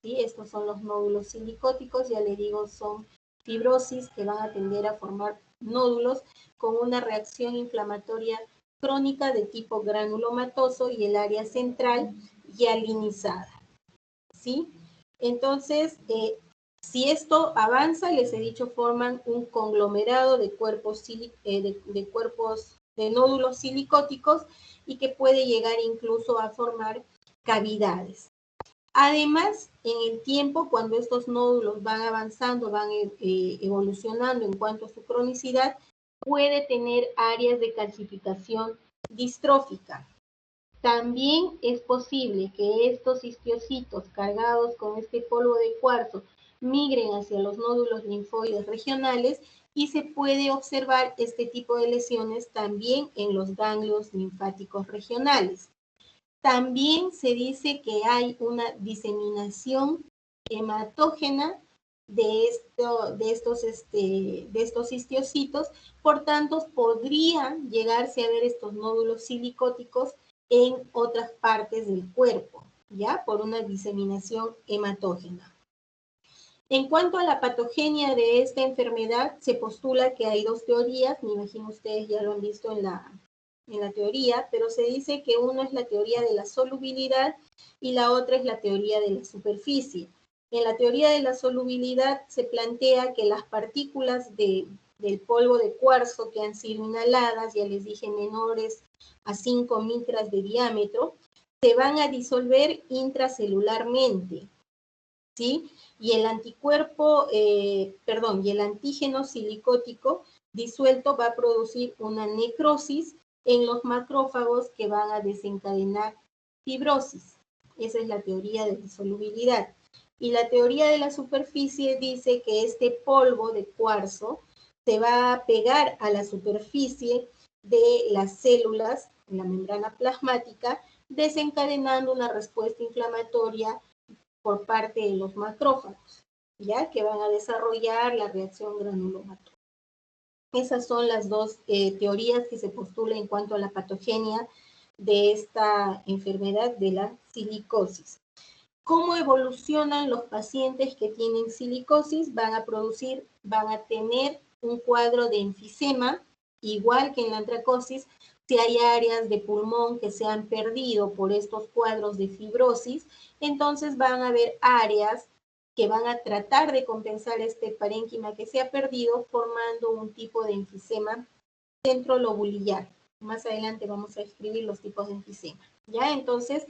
¿Sí? Estos son los nódulos silicóticos, ya le digo, son fibrosis que van a tender a formar nódulos con una reacción inflamatoria crónica de tipo granulomatoso y el área central hialinizada. ¿Sí? Entonces, si esto avanza, les he dicho, forman un conglomerado de cuerpos, de nódulos silicóticos y que puede llegar incluso a formar cavidades. Además, en el tiempo, cuando estos nódulos van avanzando, van evolucionando en cuanto a su cronicidad, puede tener áreas de calcificación distrófica. También es posible que estos histiocitos cargados con este polvo de cuarzo migren hacia los nódulos linfoides regionales y se puede observar este tipo de lesiones también en los ganglios linfáticos regionales. También se dice que hay una diseminación hematógena de estos histiocitos, por tanto, podrían llegarse a ver estos nódulos silicóticos en otras partes del cuerpo, ¿ya? Por una diseminación hematógena. En cuanto a la patogenia de esta enfermedad, se postula que hay dos teorías, me imagino ustedes ya lo han visto en la teoría, pero se dice que uno es la teoría de la solubilidad y la otra es la teoría de la superficie. En la teoría de la solubilidad se plantea que las partículas del polvo de cuarzo que han sido inhaladas, ya les dije, menores a 5 micras de diámetro, se van a disolver intracelularmente, ¿sí? Y el anticuerpo, y el antígeno silicótico disuelto va a producir una necrosis en los macrófagos que van a desencadenar fibrosis. Esa es la teoría de disolubilidad. Y la teoría de la superficie dice que este polvo de cuarzo se va a pegar a la superficie de las células, en la membrana plasmática, desencadenando una respuesta inflamatoria por parte de los macrófagos, ¿ya? Que van a desarrollar la reacción granulomatosa. Esas son las dos teorías que se postulan en cuanto a la patogenia de esta enfermedad de la silicosis. ¿Cómo evolucionan los pacientes que tienen silicosis? Van a tener un cuadro de enfisema, igual que en la antracosis. Si hay áreas de pulmón que se han perdido por estos cuadros de fibrosis, entonces van a haber áreas que van a tratar de compensar este parénquima que se ha perdido, formando un tipo de enfisema centrolobulillar. Más adelante vamos a escribir los tipos de enfisema. ¿Ya? Entonces,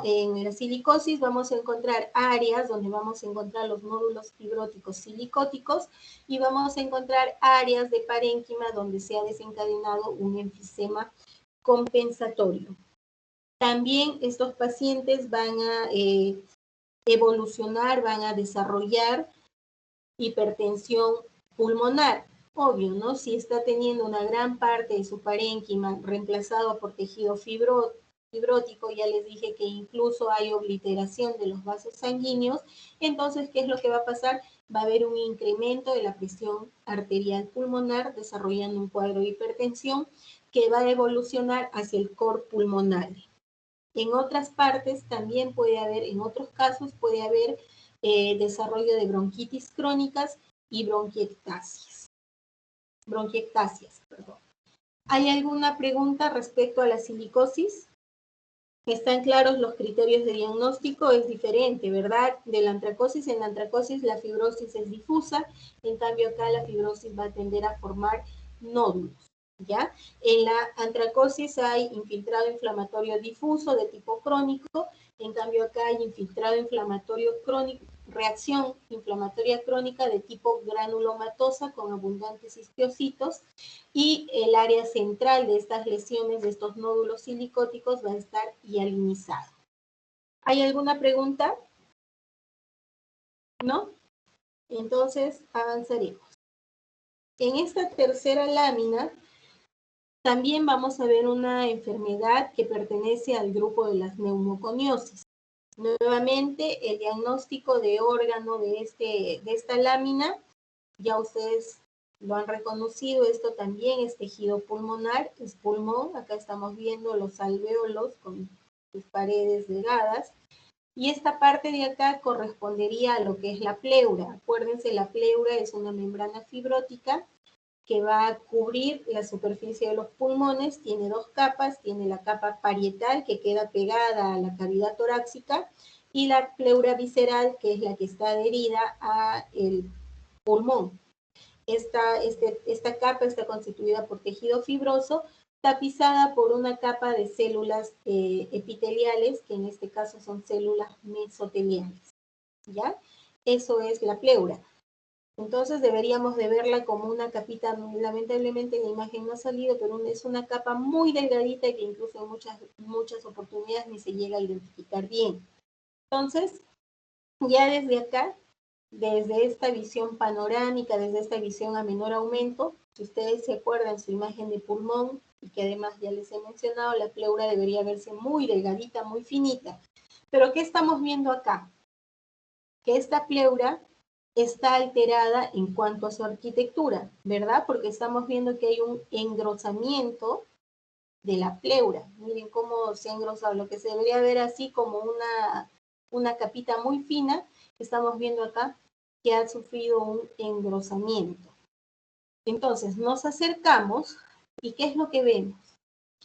en la silicosis vamos a encontrar áreas donde vamos a encontrar los nódulos fibróticos silicóticos y vamos a encontrar áreas de parénquima donde se ha desencadenado un enfisema compensatorio. También estos pacientes van a evolucionar, van a desarrollar hipertensión pulmonar. Obvio, ¿no? Si está teniendo una gran parte de su parénquima reemplazado por tejido fibrótico, ya les dije que incluso hay obliteración de los vasos sanguíneos, entonces, ¿qué es lo que va a pasar? Va a haber un incremento de la presión arterial pulmonar, desarrollando un cuadro de hipertensión que va a evolucionar hacia el cor pulmonar. En otras partes también puede haber, en otros casos puede haber desarrollo de bronquitis crónicas y bronquiectasias. ¿Hay alguna pregunta respecto a la silicosis? ¿Están claros los criterios de diagnóstico? Es diferente, ¿verdad? De la antracosis. En la antracosis la fibrosis es difusa, en cambio acá la fibrosis va a tender a formar nódulos, ¿ya? En la antracosis hay infiltrado inflamatorio difuso de tipo crónico, en cambio acá hay infiltrado inflamatorio crónico, reacción inflamatoria crónica de tipo granulomatosa con abundantes histiocitos, y el área central de estas lesiones, de estos nódulos silicóticos, va a estar hialinizado. ¿Hay alguna pregunta? ¿No? Entonces avanzaremos. En esta tercera lámina también vamos a ver una enfermedad que pertenece al grupo de las neumoconiosis. Nuevamente, el diagnóstico de órgano de esta lámina, ya ustedes lo han reconocido, esto también es tejido pulmonar, es pulmón. Acá estamos viendo los alvéolos con sus paredes delgadas. Y esta parte de acá correspondería a lo que es la pleura. Acuérdense, la pleura es una membrana fibrótica que va a cubrir la superficie de los pulmones. Tiene dos capas, tiene la capa parietal que queda pegada a la cavidad torácica y la pleura visceral, que es la que está adherida al pulmón. Esta capa está constituida por tejido fibroso, tapizada por una capa de células epiteliales, que en este caso son células mesoteliales, ¿ya? Eso es la pleura. Entonces deberíamos de verla como una capita, lamentablemente la imagen no ha salido, pero es una capa muy delgadita que incluso en muchas oportunidades ni se llega a identificar bien. Entonces, ya desde acá, desde esta visión panorámica, desde esta visión a menor aumento, si ustedes se acuerdan su imagen de pulmón, y que además ya les he mencionado, la pleura debería verse muy delgadita, muy finita. Pero ¿qué estamos viendo acá? Que esta pleura está alterada en cuanto a su arquitectura, ¿verdad? Porque estamos viendo que hay un engrosamiento de la pleura. Miren cómo se ha engrosado, lo que se debería ver así como una capita muy fina, estamos viendo acá que ha sufrido un engrosamiento. Entonces nos acercamos y ¿qué es lo que vemos?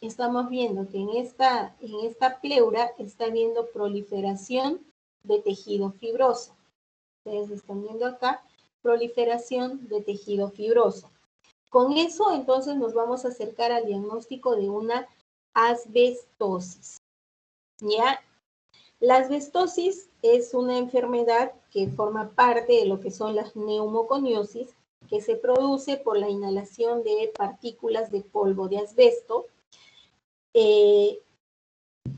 Estamos viendo que en esta pleura está habiendo proliferación de tejido fibroso. Ustedes están viendo acá proliferación de tejido fibroso. Con eso entonces nos vamos a acercar al diagnóstico de una asbestosis. ¿Ya? La asbestosis es una enfermedad que forma parte de lo que son las neumoconiosis, que se produce por la inhalación de partículas de polvo de asbesto.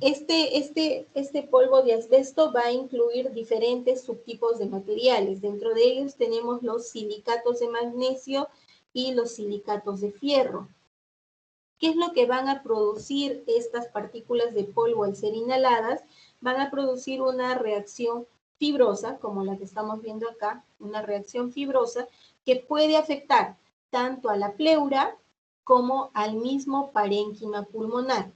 Este polvo de asbesto va a incluir diferentes subtipos de materiales. Dentro de ellos tenemos los silicatos de magnesio y los silicatos de fierro. ¿Qué es lo que van a producir estas partículas de polvo al ser inhaladas? Van a producir una reacción fibrosa, como la que estamos viendo acá, una reacción fibrosa que puede afectar tanto a la pleura como al mismo parénquima pulmonar.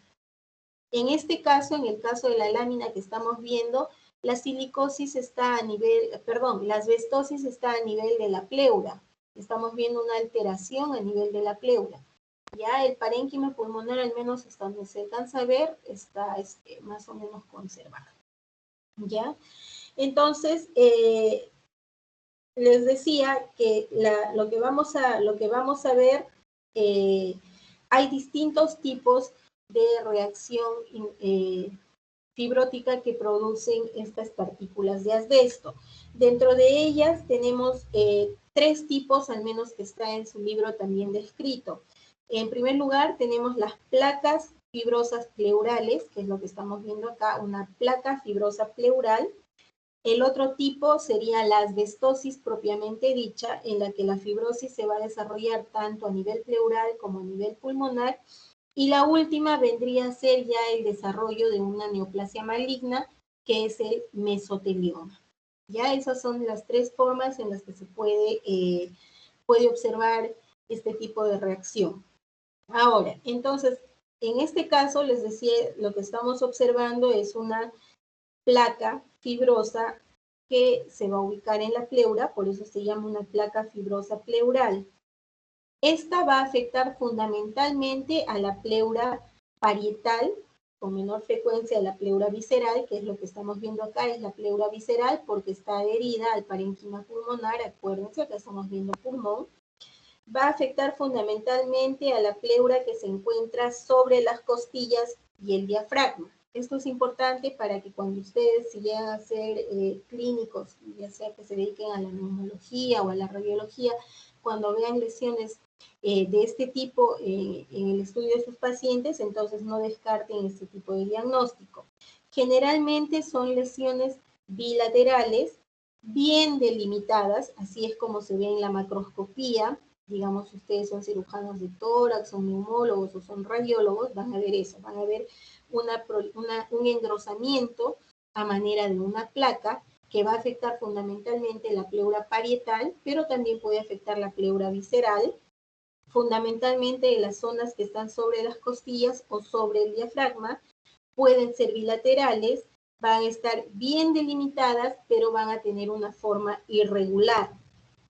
En este caso, en el caso de la lámina que estamos viendo, la silicosis está a nivel, la asbestosis está a nivel de la pleura. Estamos viendo una alteración a nivel de la pleura. Ya el parénquima pulmonar, al menos hasta donde se alcanza a ver, está más o menos conservado. ¿Ya? Entonces, les decía que lo que vamos a ver, hay distintos tipos de reacción fibrótica que producen estas partículas de asbesto. Dentro de ellas tenemos 3 tipos, al menos que está en su libro también descrito. En primer lugar, tenemos las placas fibrosas pleurales, que es lo que estamos viendo acá, una placa fibrosa pleural. El otro tipo sería la asbestosis propiamente dicha, en la que la fibrosis se va a desarrollar tanto a nivel pleural como a nivel pulmonar. Y la última vendría a ser ya el desarrollo de una neoplasia maligna, que es el mesotelioma. Ya esas son las 3 formas en las que se puede observar este tipo de reacción. Ahora, entonces, en este caso, les decía, lo que estamos observando es una placa fibrosa que se va a ubicar en la pleura, por eso se llama una placa fibrosa pleural. Esta va a afectar fundamentalmente a la pleura parietal, con menor frecuencia a la pleura visceral, que es lo que estamos viendo acá, es la pleura visceral porque está adherida al parénquima pulmonar. Acuérdense, acá estamos viendo pulmón. Va a afectar fundamentalmente a la pleura que se encuentra sobre las costillas y el diafragma. Esto es importante para que cuando ustedes si llegan a ser clínicos, ya sea que se dediquen a la neumología o a la radiología, cuando vean lesiones de este tipo en el estudio de sus pacientes, entonces no descarten este tipo de diagnóstico. Generalmente son lesiones bilaterales, bien delimitadas, así es como se ve en la macroscopía. Digamos, ustedes son cirujanos de tórax, son neumólogos o son radiólogos, van a ver eso, van a ver un engrosamiento a manera de una placa que va a afectar fundamentalmente la pleura parietal, pero también puede afectar la pleura visceral, fundamentalmente en las zonas que están sobre las costillas o sobre el diafragma. Pueden ser bilaterales, van a estar bien delimitadas, pero van a tener una forma irregular.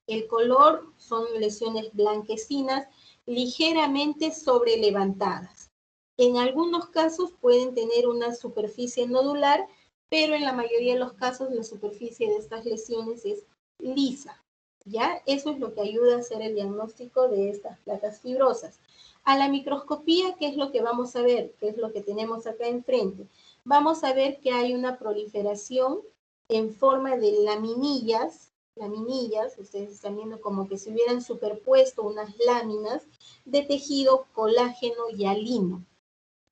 El color son lesiones blanquecinas, ligeramente sobrelevantadas. En algunos casos pueden tener una superficie nodular, pero en la mayoría de los casos la superficie de estas lesiones es lisa. ¿Ya? Eso es lo que ayuda a hacer el diagnóstico de estas placas fibrosas. A la microscopía, ¿qué es lo que vamos a ver? ¿Qué es lo que tenemos acá enfrente? Vamos a ver que hay una proliferación en forma de laminillas, ustedes están viendo como que se hubieran superpuesto unas láminas de tejido colágeno hialino,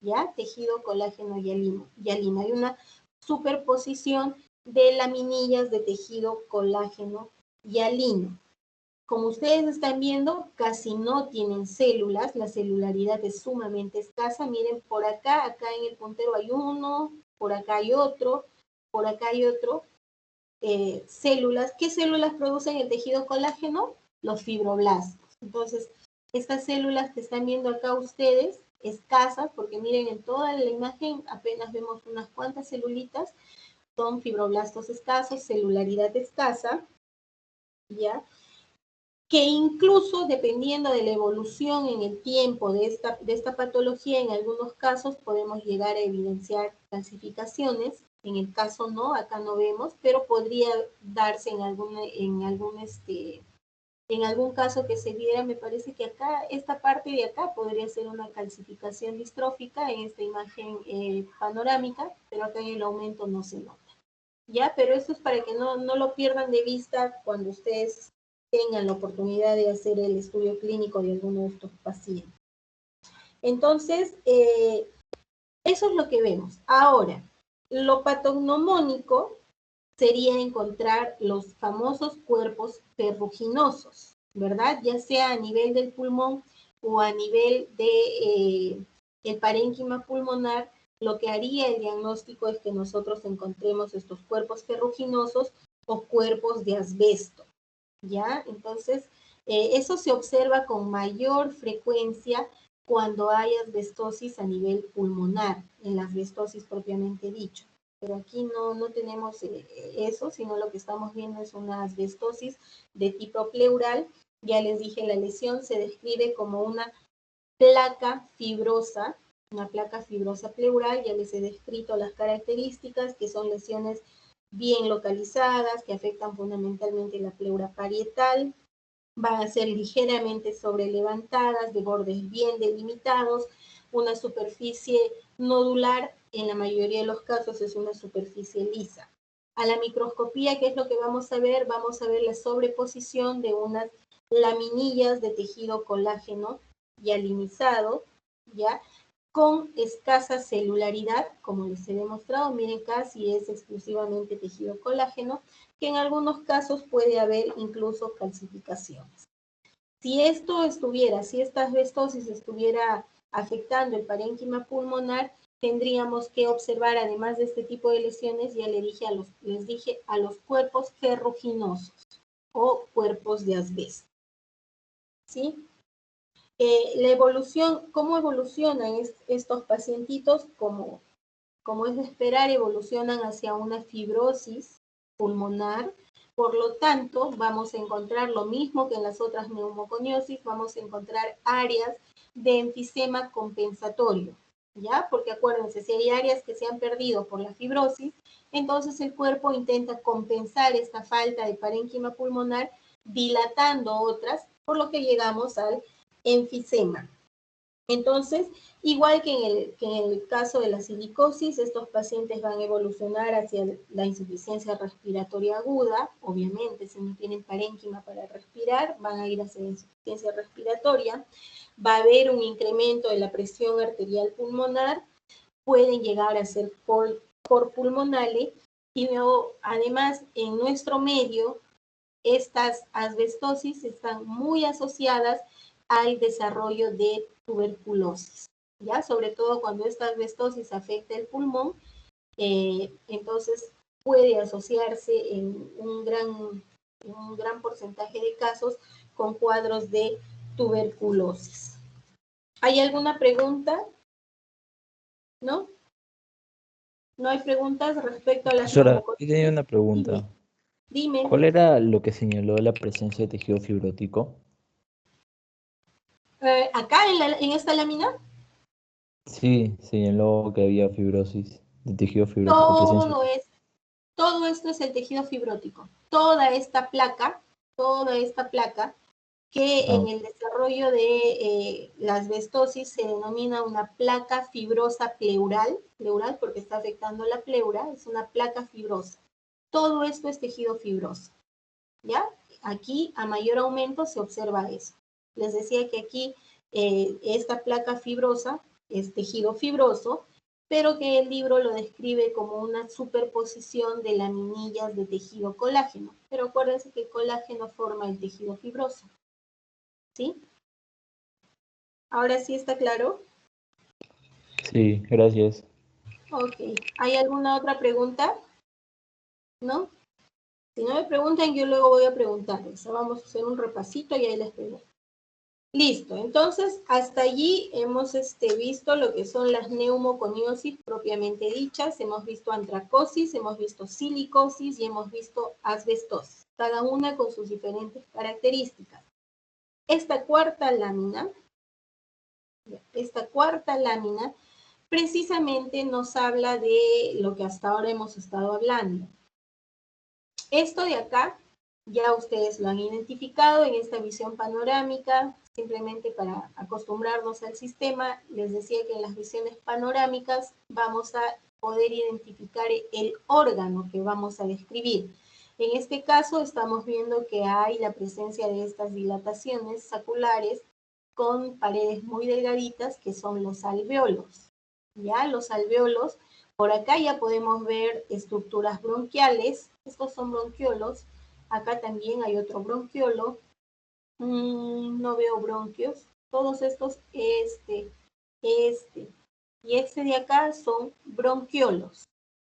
¿ya? Tejido colágeno hialino. Hay una superposición de laminillas de tejido colágeno hialino. Como ustedes están viendo, casi no tienen células, la celularidad es sumamente escasa. Miren, por acá en el puntero hay uno, por acá hay otro, por acá hay otro. Células. ¿Qué células producen el tejido colágeno? Los fibroblastos. Entonces, estas células que están viendo acá ustedes, escasas, porque miren en toda la imagen apenas vemos unas cuantas celulitas, son fibroblastos escasos, celularidad escasa, ¿ya? Que incluso dependiendo de la evolución en el tiempo de esta patología, en algunos casos podemos llegar a evidenciar calcificaciones. En el caso no, acá no vemos, pero podría darse en algún caso que se viera. Me parece que acá, esta parte de acá podría ser una calcificación distrófica en esta imagen panorámica, pero acá en el aumento no se nota. ¿Ya? Pero esto es para que no lo pierdan de vista cuando ustedes tengan la oportunidad de hacer el estudio clínico de alguno de estos pacientes. Entonces, eso es lo que vemos. Ahora, lo patognomónico sería encontrar los famosos cuerpos ferruginosos, ¿verdad? Ya sea a nivel del pulmón o a nivel de el parénquima pulmonar. Lo que haría el diagnóstico es que nosotros encontremos estos cuerpos ferruginosos o cuerpos de asbesto, ¿ya? Entonces, eso se observa con mayor frecuencia cuando hay asbestosis a nivel pulmonar, en la asbestosis propiamente dicho. Pero aquí no tenemos eso, sino lo que estamos viendo es una asbestosis de tipo pleural. Ya les dije, la lesión se describe como una placa fibrosa pleural. Ya les he descrito las características, que son lesiones bien localizadas, que afectan fundamentalmente la pleura parietal, van a ser ligeramente sobrelevantadas, de bordes bien delimitados, una superficie nodular, en la mayoría de los casos es una superficie lisa. A la microscopía, ¿qué es lo que vamos a ver? Vamos a ver la sobreposición de unas laminillas de tejido colágeno hialinizado, ¿ya? Con escasa celularidad, como les he demostrado. Miren, casi es exclusivamente tejido colágeno, que en algunos casos puede haber incluso calcificaciones. Si esta asbestosis estuviera afectando el parénquima pulmonar, tendríamos que observar, además de este tipo de lesiones, ya les dije, a los cuerpos ferruginosos o cuerpos de asbesto. ¿Sí? La evolución, ¿cómo evolucionan estos pacientitos? Como es de esperar, evolucionan hacia una fibrosis pulmonar, Por lo tanto, vamos a encontrar lo mismo que en las otras neumoconiosis, vamos a encontrar áreas de enfisema compensatorio, ¿ya? Porque acuérdense, si hay áreas que se han perdido por la fibrosis, entonces el cuerpo intenta compensar esta falta de parénquima pulmonar dilatando otras, por lo que llegamos al enfisema. Entonces, igual que en el caso de la silicosis, estos pacientes van a evolucionar hacia la insuficiencia respiratoria aguda. Obviamente, si no tienen parénquima para respirar, van a ir hacia la insuficiencia respiratoria. Va a haber un incremento de la presión arterial pulmonar. Pueden llegar a ser cor pulmonale. Y luego, además, en nuestro medio, estas asbestosis están muy asociadas al desarrollo de tuberculosis, ¿ya? Sobre todo cuando esta asbestosis afecta el pulmón, entonces puede asociarse en un gran porcentaje de casos con cuadros de tuberculosis. ¿Hay alguna pregunta? ¿No? ¿No hay preguntas respecto a las Profesora, yo neumoconiosis? tenía una pregunta. Dime. ¿Cuál era lo que señaló la presencia de tejido fibrótico? Acá en esta lámina, Sí, señaló que había fibrosis, de tejido fibrótico, presencia. todo esto es el tejido fibrótico. Toda esta placa que en el desarrollo de la asbestosis se denomina una placa fibrosa pleural porque está afectando la pleura, es una placa fibrosa. Todo esto es tejido fibroso, ¿ya? Aquí a mayor aumento se observa eso. Les decía que aquí esta placa fibrosa es tejido fibroso, pero que el libro lo describe como una superposición de laminillas de tejido colágeno. Pero acuérdense que el colágeno forma el tejido fibroso. ¿Sí? ¿Ahora sí está claro? Sí, gracias. Ok. ¿Hay alguna otra pregunta? ¿No? Si no me preguntan, yo luego voy a preguntarles. Vamos a hacer un repasito y ahí les pregunto. Listo, entonces hasta allí hemos visto lo que son las neumoconiosis propiamente dichas, hemos visto antracosis, hemos visto silicosis y hemos visto asbestosis, cada una con sus diferentes características. Esta cuarta lámina precisamente nos habla de lo que hasta ahora hemos estado hablando. Esto de acá ya ustedes lo han identificado en esta visión panorámica, simplemente para acostumbrarnos al sistema. Les decía que en las visiones panorámicas vamos a poder identificar el órgano que vamos a describir. En este caso estamos viendo que hay la presencia de estas dilataciones saculares con paredes muy delgaditas que son los alvéolos. Ya, los alvéolos, por acá ya podemos ver estructuras bronquiales, estos son bronquiolos, acá también hay otro bronquiolo, no veo bronquios, todos estos, y este de acá son bronquiolos,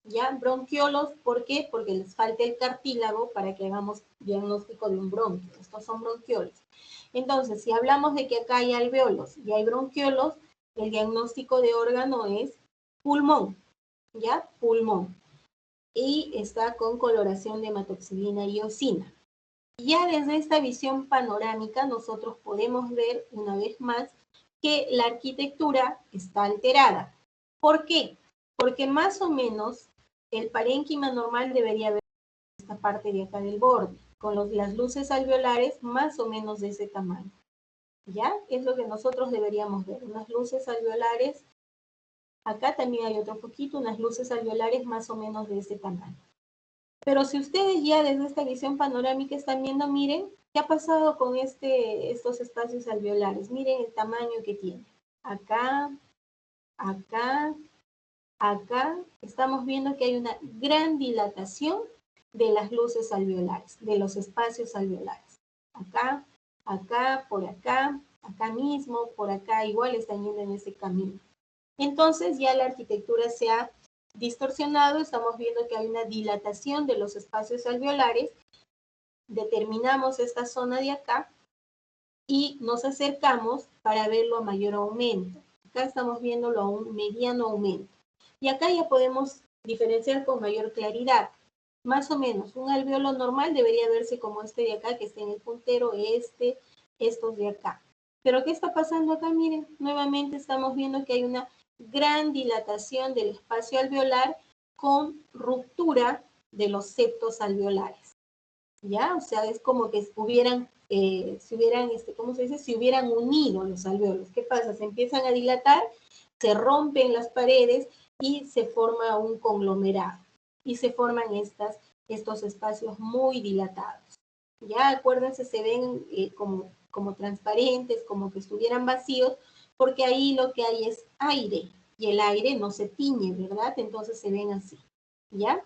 ¿ya? Bronquiolos, ¿por qué? Porque les falta el cartílago para que hagamos diagnóstico de un bronquio, estos son bronquiolos. Entonces, si hablamos de que acá hay alvéolos y hay bronquiolos, el diagnóstico de órgano es pulmón, ¿ya? Pulmón. Y está con coloración de hematoxilina y eosina. Ya desde esta visión panorámica nosotros podemos ver una vez más que la arquitectura está alterada. ¿Por qué? Porque más o menos el parénquima normal debería haber esta parte de acá del borde, con las luces alveolares más o menos de ese tamaño. ¿Ya? Es lo que nosotros deberíamos ver, unas luces alveolares. Acá también hay otro poquito, unas luces alveolares más o menos de ese tamaño. Pero si ustedes ya desde esta visión panorámica están viendo, miren, ¿qué ha pasado con estos espacios alveolares? Miren el tamaño que tiene. Acá, acá, acá, estamos viendo que hay una gran dilatación de las luces alveolares, de los espacios alveolares. Acá, acá, por acá mismo, por acá, igual están yendo en ese camino. Entonces ya la arquitectura se ha distorsionado, estamos viendo que hay una dilatación de los espacios alveolares, determinamos esta zona de acá y nos acercamos para verlo a mayor aumento. Acá estamos viéndolo a un mediano aumento. Y acá ya podemos diferenciar con mayor claridad. más o menos. Un alveolo normal debería verse como este de acá, que está en el puntero, estos de acá. Pero ¿qué está pasando acá? Miren, nuevamente estamos viendo que hay una gran dilatación del espacio alveolar con ruptura de los septos alveolares. ¿Ya? O sea, es como que hubieran, ¿cómo se dice? Se hubieran unido los alveolos. ¿Qué pasa? Se empiezan a dilatar, se rompen las paredes y se forma un conglomerado. Y se forman estos espacios muy dilatados. Ya, acuérdense, se ven como transparentes, como que estuvieran vacíos, porque ahí lo que hay es aire, y el aire no se tiñe, ¿verdad? Entonces se ven así, ¿ya?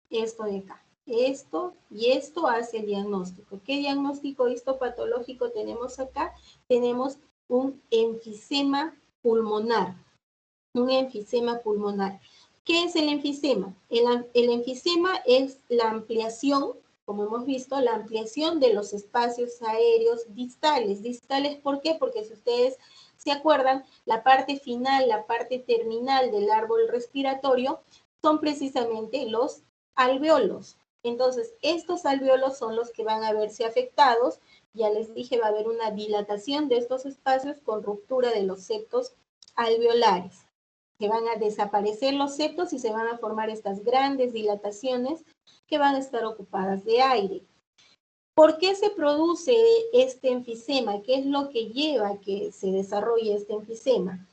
Esto de acá, esto y esto hace el diagnóstico. ¿Qué diagnóstico histopatológico tenemos acá? Tenemos un enfisema pulmonar, un enfisema pulmonar. ¿Qué es el enfisema? El enfisema es la ampliación, como hemos visto, la ampliación de los espacios aéreos distales. ¿Distales por qué? Porque si ustedes se acuerdan, la parte final, la parte terminal del árbol respiratorio son precisamente los alveolos. Entonces, estos alveolos son los que van a verse afectados. Ya les dije, va a haber una dilatación de estos espacios con ruptura de los septos alveolares. Que van a desaparecer los septos y se van a formar estas grandes dilataciones que van a estar ocupadas de aire. ¿Por qué se produce este enfisema? ¿Qué es lo que lleva a que se desarrolle este enfisema?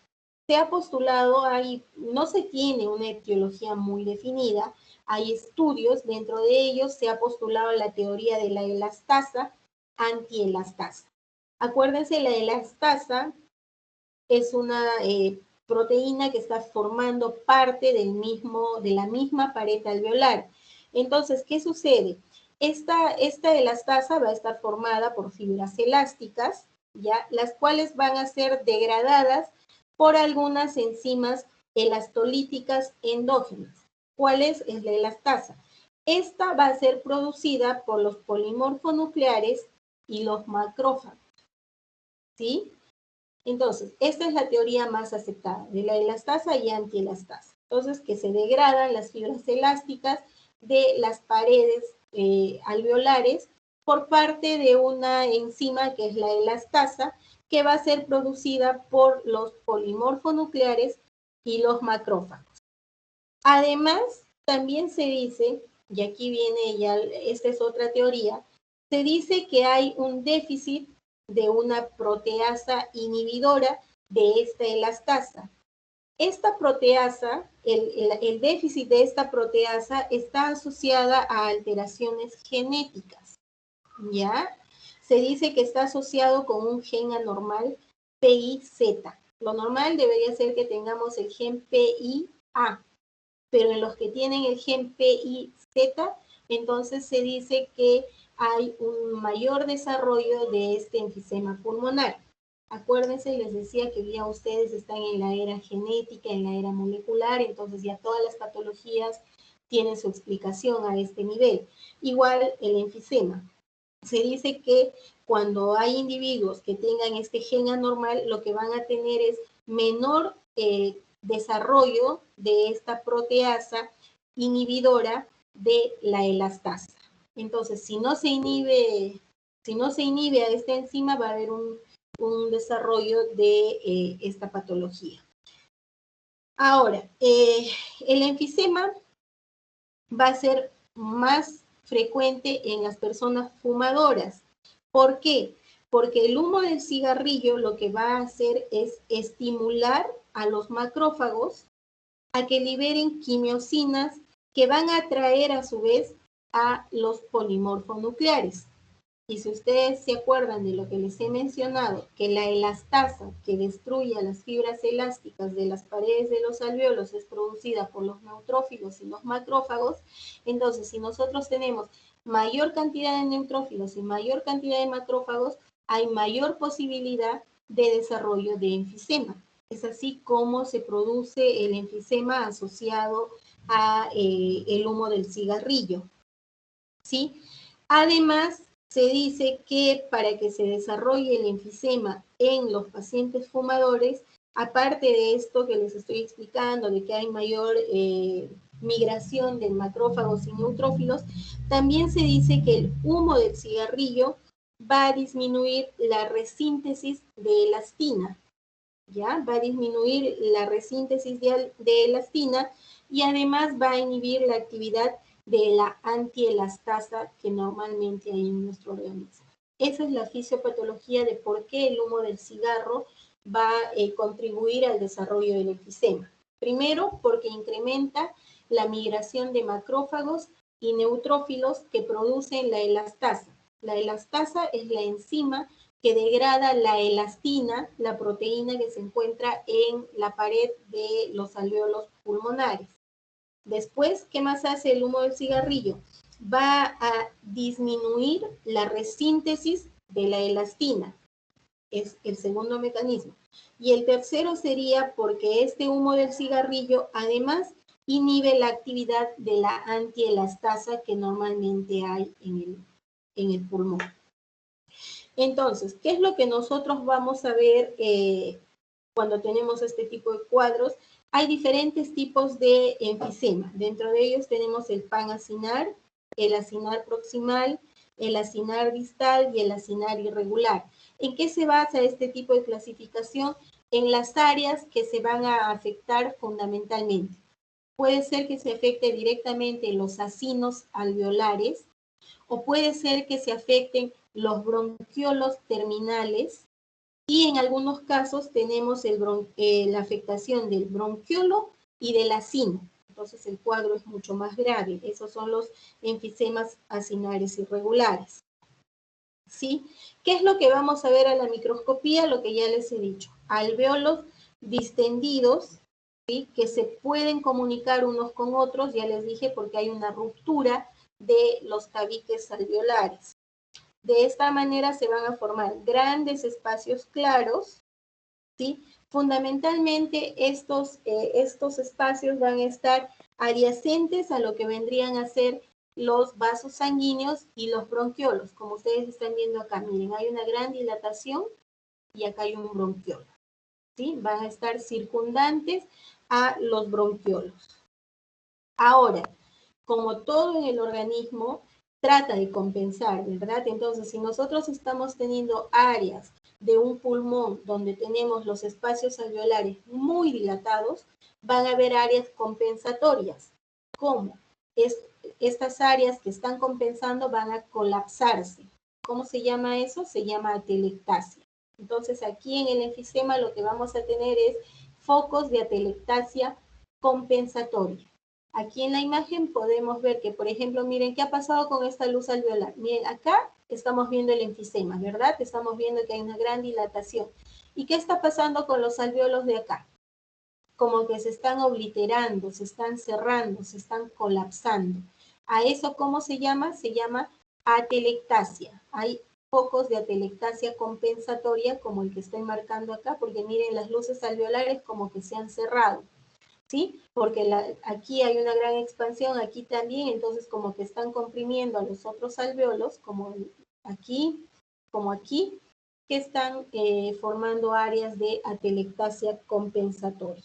Se ha postulado, no se tiene una etiología muy definida, hay estudios, dentro de ellos se ha postulado la teoría de la elastasa, antielastasa. Acuérdense, la elastasa es una proteína que está formando parte de la misma pared alveolar. Entonces, ¿qué sucede? Esta elastasa va a estar formada por fibras elásticas, ¿ya? Las cuales van a ser degradadas por algunas enzimas elastolíticas endógenas. ¿Cuál es? Es la elastasa. Esta va a ser producida por los polimorfonucleares y los macrófagos, ¿sí? Entonces, esta es la teoría más aceptada, de la elastasa y antielastasa. Entonces, que se degradan las fibras elásticas de las paredes alveolares por parte de una enzima que es la elastasa, que va a ser producida por los polimorfonucleares y los macrófagos. Además, también se dice, y aquí viene ya, esta es otra teoría, se dice que hay un déficit de una proteasa inhibidora de esta elastasa. Esta proteasa, el déficit de esta proteasa está asociada a alteraciones genéticas, ¿ya? Se dice que está asociado con un gen anormal PIZ. Lo normal debería ser que tengamos el gen PIA, pero en los que tienen el gen PIZ, entonces se dice que hay un mayor desarrollo de este enfisema pulmonar. Acuérdense, les decía que ya ustedes están en la era genética, en la era molecular, entonces ya todas las patologías tienen su explicación a este nivel. Igual el enfisema. Se dice que cuando hay individuos que tengan este gen anormal, lo que van a tener es menor desarrollo de esta proteasa inhibidora de la elastasa. Entonces, si no se inhibe a esta enzima, va a haber un desarrollo de esta patología. Ahora, el enfisema va a ser más frecuente en las personas fumadoras. ¿Por qué? Porque el humo del cigarrillo lo que va a hacer es estimular a los macrófagos a que liberen quimiosinas que van a atraer a su vez a los polimorfonucleares. Y si ustedes se acuerdan de lo que les he mencionado, que la elastasa que destruye a las fibras elásticas de las paredes de los alveolos es producida por los neutrófilos y los macrófagos, entonces si nosotros tenemos mayor cantidad de neutrófilos y mayor cantidad de macrófagos, hay mayor posibilidad de desarrollo de enfisema. Es así como se produce el enfisema asociado a el humo del cigarrillo, ¿sí? Además, se dice que para que se desarrolle el enfisema en los pacientes fumadores, aparte de esto que les estoy explicando, de que hay mayor migración de macrófagos y neutrófilos, también se dice que el humo del cigarrillo va a disminuir la resíntesis de elastina, ¿ya? Va a disminuir la resíntesis de elastina y además va a inhibir la actividad de la antielastasa que normalmente hay en nuestro organismo. Esa es la fisiopatología de por qué el humo del cigarro va a contribuir al desarrollo del enfisema. Primero, porque incrementa la migración de macrófagos y neutrófilos que producen la elastasa. La elastasa es la enzima que degrada la elastina, la proteína que se encuentra en la pared de los alvéolos pulmonares. Después, ¿qué más hace el humo del cigarrillo? Va a disminuir la resíntesis de la elastina. Es el segundo mecanismo. Y el tercero sería porque este humo del cigarrillo además inhibe la actividad de la antielastasa que normalmente hay en el pulmón. Entonces, ¿qué es lo que nosotros vamos a ver cuando tenemos este tipo de cuadros? Hay diferentes tipos de enfisema. Dentro de ellos tenemos el panacinar, el acinar proximal, el acinar distal y el acinar irregular. ¿En qué se basa este tipo de clasificación? En las áreas que se van a afectar fundamentalmente. Puede ser que se afecte directamente los acinos alveolares o puede ser que se afecten los bronquiolos terminales y en algunos casos tenemos la afectación del bronquiolo y del acino. Entonces el cuadro es mucho más grave. Esos son los enfisemas acinares irregulares. ¿Sí? ¿Qué es lo que vamos a ver a la microscopía? Lo que ya les he dicho. Alvéolos distendidos, ¿sí? Que se pueden comunicar unos con otros, ya les dije, porque hay una ruptura de los tabiques alveolares. De esta manera se van a formar grandes espacios claros, ¿sí? Fundamentalmente estos espacios van a estar adyacentes a lo que vendrían a ser los vasos sanguíneos y los bronquiolos, como ustedes están viendo acá. Miren, hay una gran dilatación y acá hay un bronquiolo, ¿sí? Van a estar circundantes a los bronquiolos. Ahora, como todo en el organismo, trata de compensar, ¿verdad? Entonces, si nosotros estamos teniendo áreas de un pulmón donde tenemos los espacios alveolares muy dilatados, van a haber áreas compensatorias. ¿Cómo? Estas áreas que están compensando van a colapsarse. ¿Cómo se llama eso? Se llama atelectasia. Entonces, aquí en el enfisema lo que vamos a tener es focos de atelectasia compensatoria. Aquí en la imagen podemos ver que, por ejemplo, miren, ¿qué ha pasado con esta luz alveolar? Miren, acá estamos viendo el enfisema, ¿verdad? Estamos viendo que hay una gran dilatación. ¿Y qué está pasando con los alvéolos de acá? Como que se están obliterando, se están cerrando, se están colapsando. ¿A eso cómo se llama? Se llama atelectasia. Hay focos de atelectasia compensatoria, como el que estoy marcando acá, porque miren, las luces alveolares como que se han cerrado. ¿Sí? Porque aquí hay una gran expansión, aquí también, entonces como que están comprimiendo a los otros alvéolos, como aquí, que están formando áreas de atelectasia compensatoria.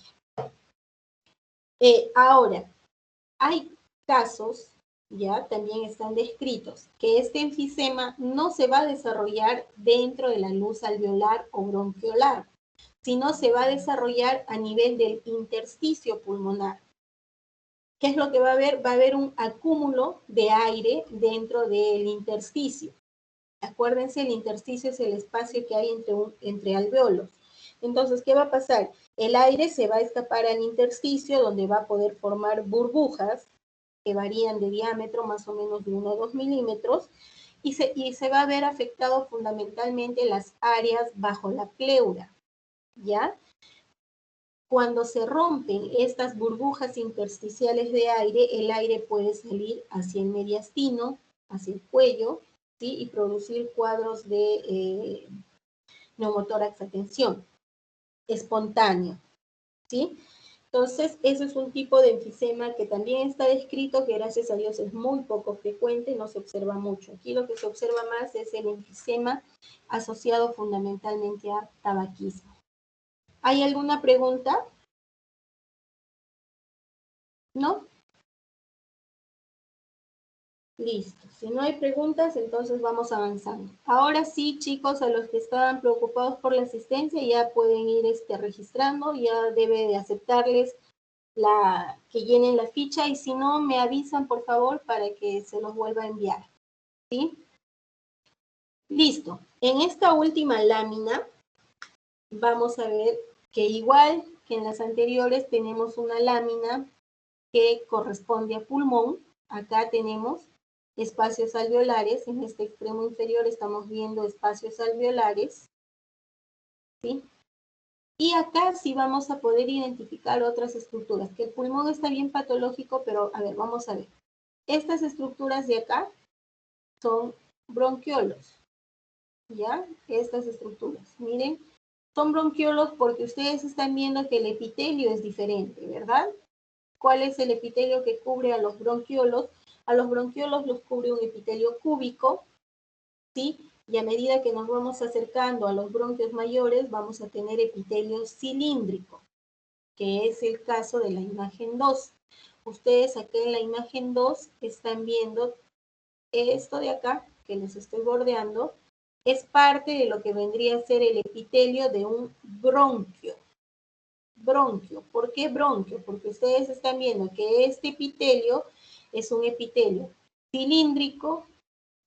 Ahora, hay casos, ya también están descritos, que este enfisema no se va a desarrollar dentro de la luz alveolar o bronquiolar, sino se va a desarrollar a nivel del intersticio pulmonar. ¿Qué es lo que va a haber? Va a haber un acúmulo de aire dentro del intersticio. Acuérdense, el intersticio es el espacio que hay entre alvéolos. Entonces, ¿qué va a pasar? El aire se va a escapar al intersticio donde va a poder formar burbujas que varían de diámetro más o menos de 1 a 2 milímetros y se va a ver afectado fundamentalmente las áreas bajo la pleura, ¿ya? Cuando se rompen estas burbujas intersticiales de aire, el aire puede salir hacia el mediastino, hacia el cuello, ¿sí? Y producir cuadros de neumotórax a tensión espontáneo, ¿sí? Entonces, eso es un tipo de enfisema que también está descrito, que gracias a Dios es muy poco frecuente, no se observa mucho. Aquí lo que se observa más es el enfisema asociado fundamentalmente a tabaquismo. ¿Hay alguna pregunta? ¿No? Listo. Si no hay preguntas, entonces vamos avanzando. Ahora sí, chicos, a los que estaban preocupados por la asistencia, ya pueden ir registrando, ya debe de aceptarles que llenen la ficha, y si no, me avisan, por favor, para que se los vuelva a enviar. ¿Sí? Listo. En esta última lámina, vamos a ver que igual que en las anteriores, tenemos una lámina que corresponde a pulmón. Acá tenemos espacios alveolares. En este extremo inferior estamos viendo espacios alveolares, ¿sí? Y acá sí vamos a poder identificar otras estructuras, que el pulmón está bien patológico, pero a ver, vamos a ver. Estas estructuras de acá son bronquiolos, ¿ya? Estas estructuras, miren, son bronquiolos porque ustedes están viendo que el epitelio es diferente, ¿verdad? ¿Cuál es el epitelio que cubre a los bronquiolos? A los bronquiolos los cubre un epitelio cúbico, ¿sí? Y a medida que nos vamos acercando a los bronquios mayores, vamos a tener epitelio cilíndrico, que es el caso de la imagen 2. Ustedes aquí en la imagen 2 están viendo esto de acá, que les estoy bordeando, es parte de lo que vendría a ser el epitelio de un bronquio. Bronquio. ¿Por qué bronquio? Porque ustedes están viendo que este epitelio es un epitelio cilíndrico,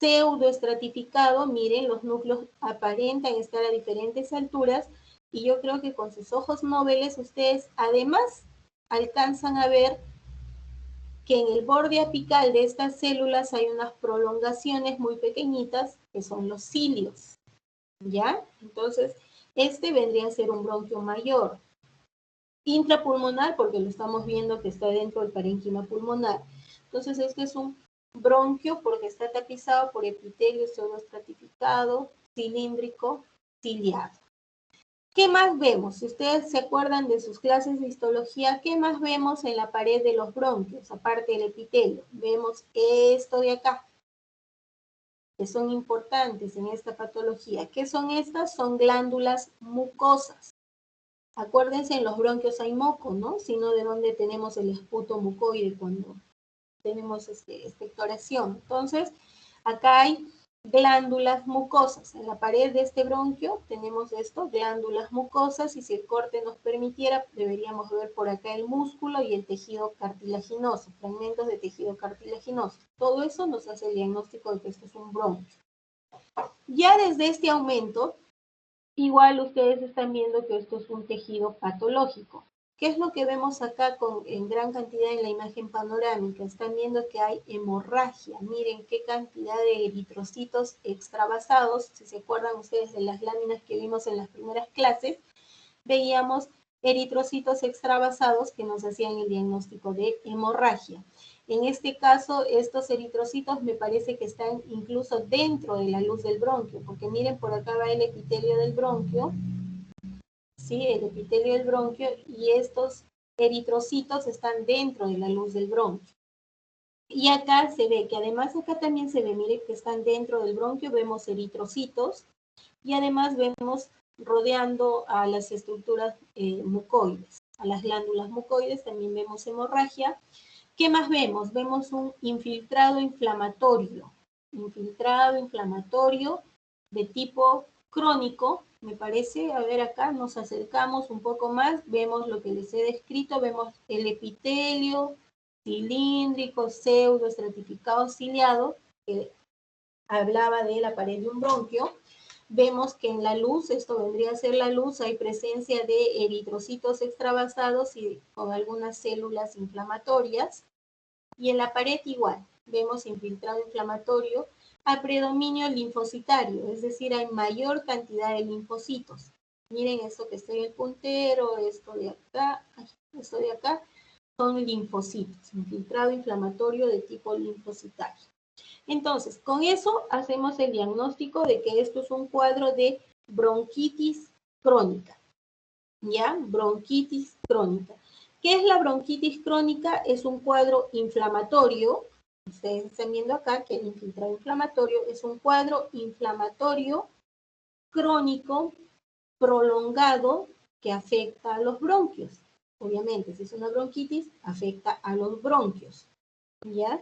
pseudoestratificado. Miren, los núcleos aparentan estar a diferentes alturas, y yo creo que con sus ojos móviles ustedes además alcanzan a ver que en el borde apical de estas células hay unas prolongaciones muy pequeñitas que son los cilios, ¿ya? Entonces, este vendría a ser un bronquio mayor. Intrapulmonar, porque lo estamos viendo que está dentro del parénquima pulmonar. Entonces, este es un bronquio porque está tapizado por epitelio pseudoestratificado, cilíndrico, ciliado. ¿Qué más vemos? Si ustedes se acuerdan de sus clases de histología, ¿qué más vemos en la pared de los bronquios, aparte del epitelio? Vemos esto de acá, que son importantes en esta patología. ¿Qué son estas? Son glándulas mucosas. Acuérdense, en los bronquios hay moco, ¿no? Sino de dónde tenemos el esputo mucoide cuando tenemos expectoración. Entonces, acá hay glándulas mucosas. En la pared de este bronquio tenemos esto, glándulas mucosas, y si el corte nos permitiera, deberíamos ver por acá el músculo y el tejido cartilaginoso, fragmentos de tejido cartilaginoso. Todo eso nos hace el diagnóstico de que esto es un bronquio. Ya desde este aumento, igual ustedes están viendo que esto es un tejido patológico. ¿Qué es lo que vemos acá en gran cantidad en la imagen panorámica? Están viendo que hay hemorragia. Miren qué cantidad de eritrocitos extravasados. Si se acuerdan ustedes de las láminas que vimos en las primeras clases, veíamos eritrocitos extravasados que nos hacían el diagnóstico de hemorragia. En este caso, estos eritrocitos me parece que están incluso dentro de la luz del bronquio, porque miren, por acá va el epitelio del bronquio, ¿sí? El epitelio del bronquio, y estos eritrocitos están dentro de la luz del bronquio. Y acá se ve que además acá también se ve, miren, que están dentro del bronquio, vemos eritrocitos, y además vemos rodeando a las estructuras mucoides, a las glándulas mucoides, también vemos hemorragia. ¿Qué más vemos? Vemos un infiltrado inflamatorio de tipo crónico, me parece. A ver, acá nos acercamos un poco más, vemos lo que les he descrito, vemos el epitelio cilíndrico, pseudo estratificado, ciliado, que hablaba de la pared de un bronquio. Vemos que en la luz, esto vendría a ser la luz, hay presencia de eritrocitos extravasados y con algunas células inflamatorias. Y en la pared igual, vemos infiltrado inflamatorio a predominio linfocitario, es decir, hay mayor cantidad de linfocitos. Miren esto que está en el puntero, esto de acá, son linfocitos, infiltrado inflamatorio de tipo linfocitario. Entonces, con eso hacemos el diagnóstico de que esto es un cuadro de bronquitis crónica, ¿ya? Bronquitis crónica. ¿Qué es la bronquitis crónica? Es un cuadro inflamatorio. Ustedes están viendo acá que el infiltrado inflamatorio es un cuadro inflamatorio crónico prolongado que afecta a los bronquios. Obviamente, si es una bronquitis, afecta a los bronquios, ¿ya?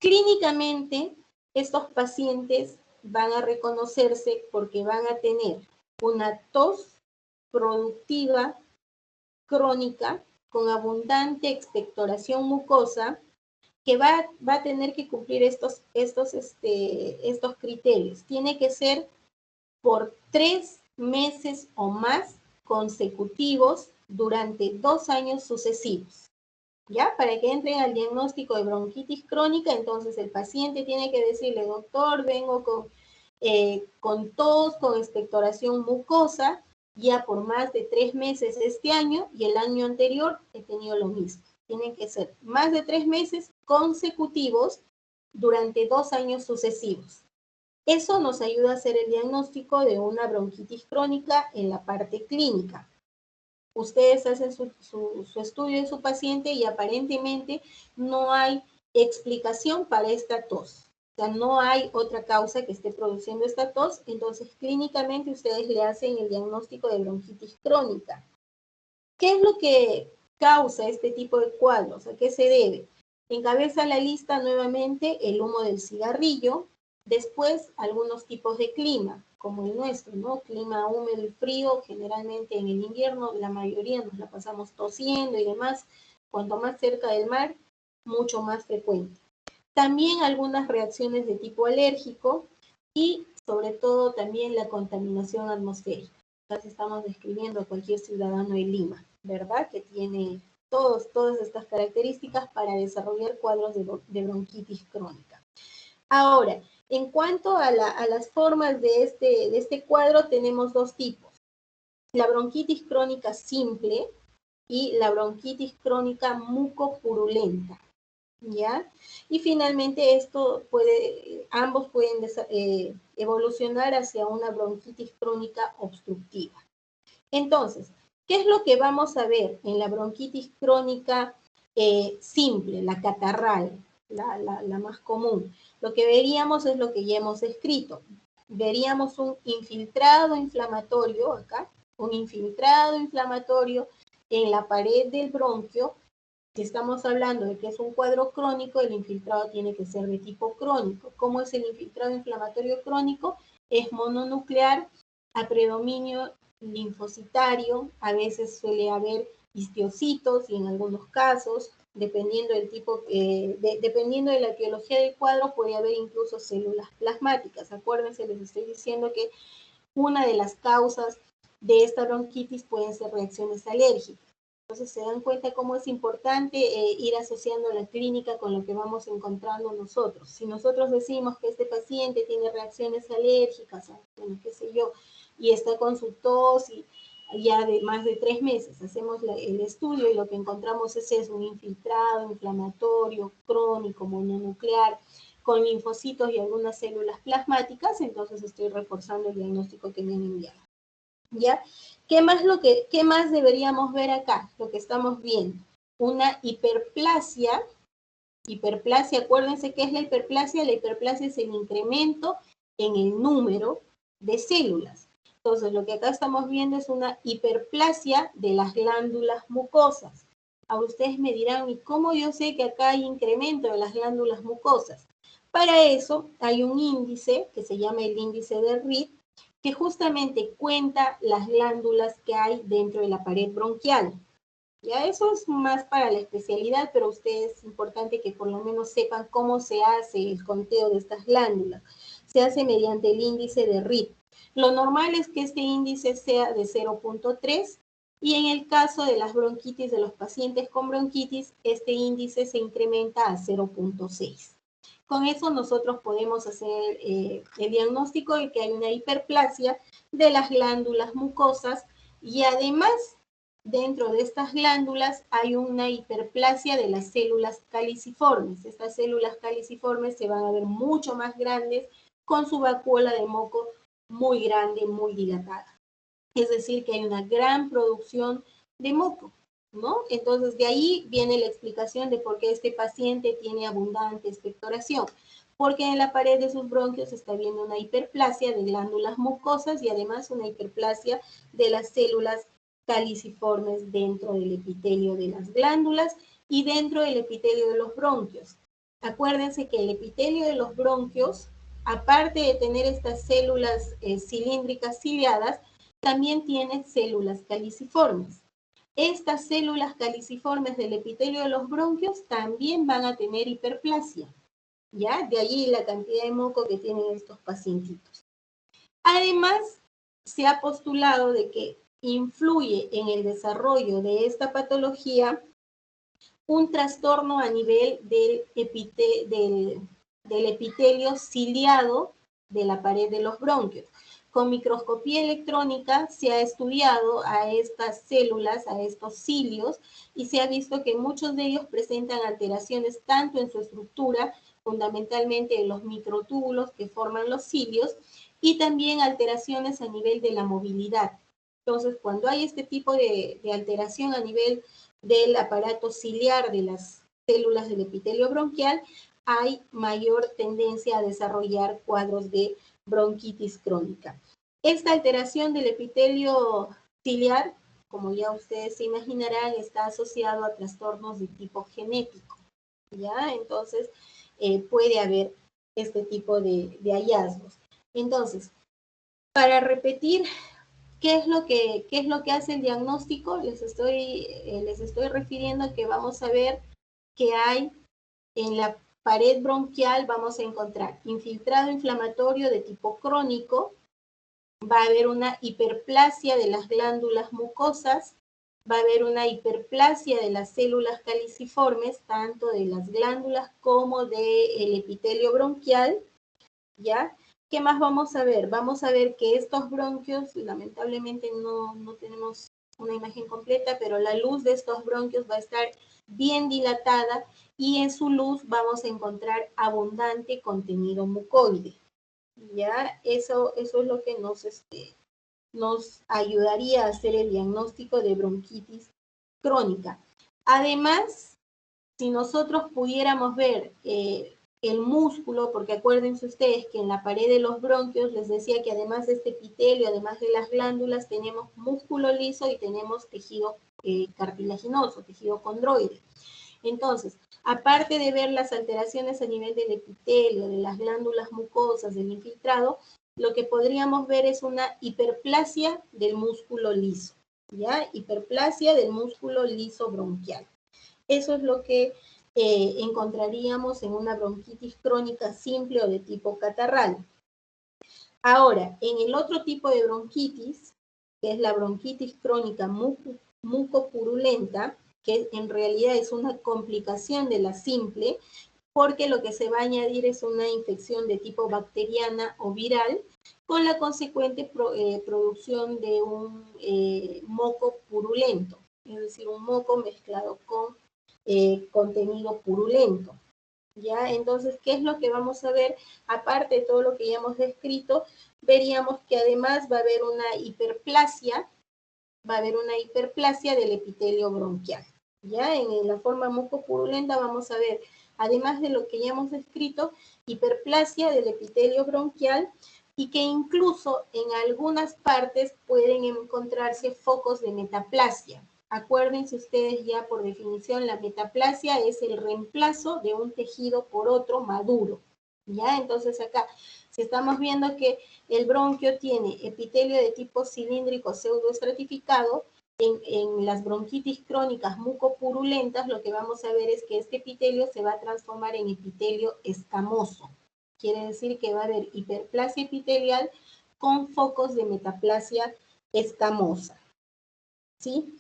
Clínicamente, estos pacientes van a reconocerse porque van a tener una tos productiva crónica con abundante expectoración mucosa que va a tener que cumplir estos criterios. Tiene que ser por 3 meses o más consecutivos durante 2 años sucesivos. ¿Ya? Para que entren al diagnóstico de bronquitis crónica, entonces el paciente tiene que decirle, doctor, vengo con tos, con expectoración mucosa, ya por más de 3 meses este año y el año anterior he tenido lo mismo. Tienen que ser más de 3 meses consecutivos durante 2 años sucesivos. Eso nos ayuda a hacer el diagnóstico de una bronquitis crónica en la parte clínica. Ustedes hacen su estudio de su paciente y aparentemente no hay explicación para esta tos. O sea, no hay otra causa que esté produciendo esta tos, entonces clínicamente ustedes le hacen el diagnóstico de bronquitis crónica. ¿Qué es lo que causa este tipo de cuadros? ¿A qué se debe? Encabeza la lista nuevamente el humo del cigarrillo, después algunos tipos de clima, como el nuestro, ¿no? Clima húmedo y frío, generalmente en el invierno la mayoría nos la pasamos tosiendo y demás. Cuanto más cerca del mar, mucho más frecuente. También algunas reacciones de tipo alérgico y sobre todo también la contaminación atmosférica. Entonces estamos describiendo a cualquier ciudadano de Lima, ¿verdad? Que tiene todas estas características para desarrollar cuadros de bronquitis crónica. Ahora, en cuanto a las formas de este cuadro, tenemos dos tipos. La bronquitis crónica simple y la bronquitis crónica mucopurulenta, ¿ya? Y finalmente ambos pueden evolucionar hacia una bronquitis crónica obstructiva. Entonces, ¿qué es lo que vamos a ver en la bronquitis crónica simple, la catarral, la más común? Lo que veríamos es lo que ya hemos escrito. Veríamos un infiltrado inflamatorio acá, un infiltrado inflamatorio en la pared del bronquio. Si estamos hablando de que es un cuadro crónico, el infiltrado tiene que ser de tipo crónico. ¿Cómo es el infiltrado inflamatorio crónico? Es mononuclear, a predominio linfocitario, a veces suele haber histiocitos y en algunos casos, dependiendo del tipo, dependiendo de la etiología del cuadro, puede haber incluso células plasmáticas. Acuérdense, les estoy diciendo que una de las causas de esta bronquitis pueden ser reacciones alérgicas. Entonces se dan cuenta cómo es importante ir asociando la clínica con lo que vamos encontrando nosotros. Si nosotros decimos que este paciente tiene reacciones alérgicas, bueno, qué sé yo, y está con su tos y ya de más de 3 meses hacemos el estudio y lo que encontramos es un infiltrado inflamatorio crónico mononuclear con linfocitos y algunas células plasmáticas, entonces estoy reforzando el diagnóstico que me han enviado. ¿Ya? ¿Qué más deberíamos ver acá? Lo que estamos viendo. Una hiperplasia. Hiperplasia, acuérdense qué es la hiperplasia. La hiperplasia es el incremento en el número de células. Entonces, lo que acá estamos viendo es una hiperplasia de las glándulas mucosas. Ahora ustedes me dirán, ¿y cómo yo sé que acá hay incremento de las glándulas mucosas? Para eso hay un índice que se llama el índice de Reed, que justamente cuenta las glándulas que hay dentro de la pared bronquial. Ya eso es más para la especialidad, pero ustedes es importante que por lo menos sepan cómo se hace el conteo de estas glándulas. Se hace mediante el índice de Reed. Lo normal es que este índice sea de 0.3 y en el caso de las bronquitis de los pacientes con bronquitis, este índice se incrementa a 0.6. Con eso nosotros podemos hacer el diagnóstico de que hay una hiperplasia de las glándulas mucosas y además dentro de estas glándulas hay una hiperplasia de las células caliciformes. Estas células caliciformes se van a ver mucho más grandes con su vacuola de moco muy grande, muy dilatada. Es decir, que hay una gran producción de moco, ¿no? Entonces, de ahí viene la explicación de por qué este paciente tiene abundante expectoración, porque en la pared de sus bronquios está viendo una hiperplasia de glándulas mucosas y además una hiperplasia de las células caliciformes dentro del epitelio de las glándulas y dentro del epitelio de los bronquios. Acuérdense que el epitelio de los bronquios, aparte de tener estas células cilíndricas ciliadas, también tiene células caliciformes. Estas células caliciformes del epitelio de los bronquios también van a tener hiperplasia, ¿ya? De allí la cantidad de moco que tienen estos pacientitos. Además, se ha postulado de que influye en el desarrollo de esta patología un trastorno a nivel del epitelio ciliado de la pared de los bronquios. Con microscopía electrónica se ha estudiado a estas células, a estos cilios, y se ha visto que muchos de ellos presentan alteraciones tanto en su estructura, fundamentalmente en los microtúbulos que forman los cilios, y también alteraciones a nivel de la movilidad. Entonces, cuando hay este tipo de alteración a nivel del aparato ciliar de las células del epitelio bronquial, hay mayor tendencia a desarrollar cuadros de bronquitis crónica. Esta alteración del epitelio ciliar, como ya ustedes se imaginarán, está asociado a trastornos de tipo genético, ¿ya? Entonces, puede haber este tipo de hallazgos. Entonces, para repetir, ¿qué es lo que hace el diagnóstico? Les estoy refiriendo que vamos a ver que hay en la pared bronquial, vamos a encontrar infiltrado inflamatorio de tipo crónico, va a haber una hiperplasia de las glándulas mucosas, va a haber una hiperplasia de las células caliciformes, tanto de las glándulas como del epitelio bronquial, ¿ya? ¿Qué más vamos a ver? Vamos a ver que estos bronquios, lamentablemente no tenemos una imagen completa, pero la luz de estos bronquios va a estar bien dilatada y en su luz vamos a encontrar abundante contenido mucoide. ¿Ya? Eso es lo que nos ayudaría a hacer el diagnóstico de bronquitis crónica. Además, si nosotros pudiéramos ver el músculo, porque acuérdense ustedes que en la pared de los bronquios les decía que además de este epitelio, además de las glándulas, tenemos músculo liso y tenemos tejido cartilaginoso, tejido condroide. Entonces, aparte de ver las alteraciones a nivel del epitelio, de las glándulas mucosas, del infiltrado, lo que podríamos ver es una hiperplasia del músculo liso, ¿ya? Hiperplasia del músculo liso bronquial. Eso es lo que encontraríamos en una bronquitis crónica simple o de tipo catarral. Ahora, en el otro tipo de bronquitis, que es la bronquitis crónica mucopurulenta, que en realidad es una complicación de la simple, porque lo que se va a añadir es una infección de tipo bacteriana o viral, con la consecuente producción de un moco purulento, es decir, un moco mezclado con contenido purulento. ¿Ya? Entonces, ¿qué es lo que vamos a ver? Aparte de todo lo que ya hemos descrito, veríamos que además va a haber una hiperplasia del epitelio bronquial. ¿Ya? En la forma mucopurulenta vamos a ver, además de lo que ya hemos descrito, hiperplasia del epitelio bronquial y que incluso en algunas partes pueden encontrarse focos de metaplasia. Acuérdense ustedes ya por definición, la metaplasia es el reemplazo de un tejido por otro maduro. ¿Ya? Entonces acá, si estamos viendo que el bronquio tiene epitelio de tipo cilíndrico pseudoestratificado, en las bronquitis crónicas mucopurulentas, lo que vamos a ver es que este epitelio se va a transformar en epitelio escamoso. Quiere decir que va a haber hiperplasia epitelial con focos de metaplasia escamosa. ¿Sí?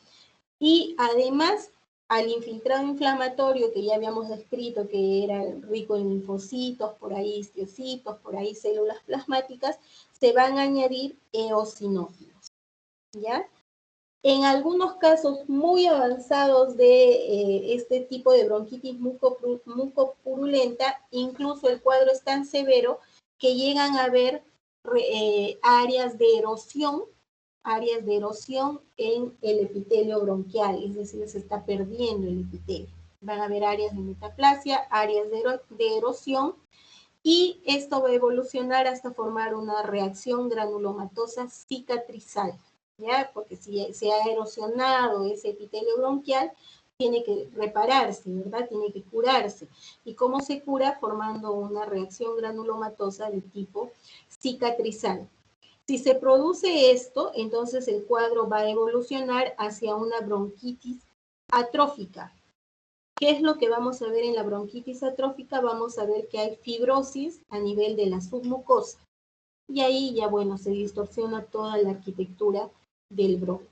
Y además, al infiltrado inflamatorio que ya habíamos descrito, que era rico en linfocitos, por ahí histiocytos, por ahí células plasmáticas, se van a añadir eosinófilos, ¿ya? En algunos casos muy avanzados de este tipo de bronquitis mucopurulenta, incluso el cuadro es tan severo que llegan a haber áreas de erosión en el epitelio bronquial, es decir, se está perdiendo el epitelio. Van a haber áreas de metaplasia, áreas de erosión, y esto va a evolucionar hasta formar una reacción granulomatosa cicatrizal, ¿ya? Porque si se ha erosionado ese epitelio bronquial, tiene que repararse, ¿verdad? Tiene que curarse. ¿Y cómo se cura? Formando una reacción granulomatosa de tipo cicatrizal. Si se produce esto, entonces el cuadro va a evolucionar hacia una bronquitis atrófica. ¿Qué es lo que vamos a ver en la bronquitis atrófica? Vamos a ver que hay fibrosis a nivel de la submucosa. Y ahí ya, bueno, se distorsiona toda la arquitectura del bronquio,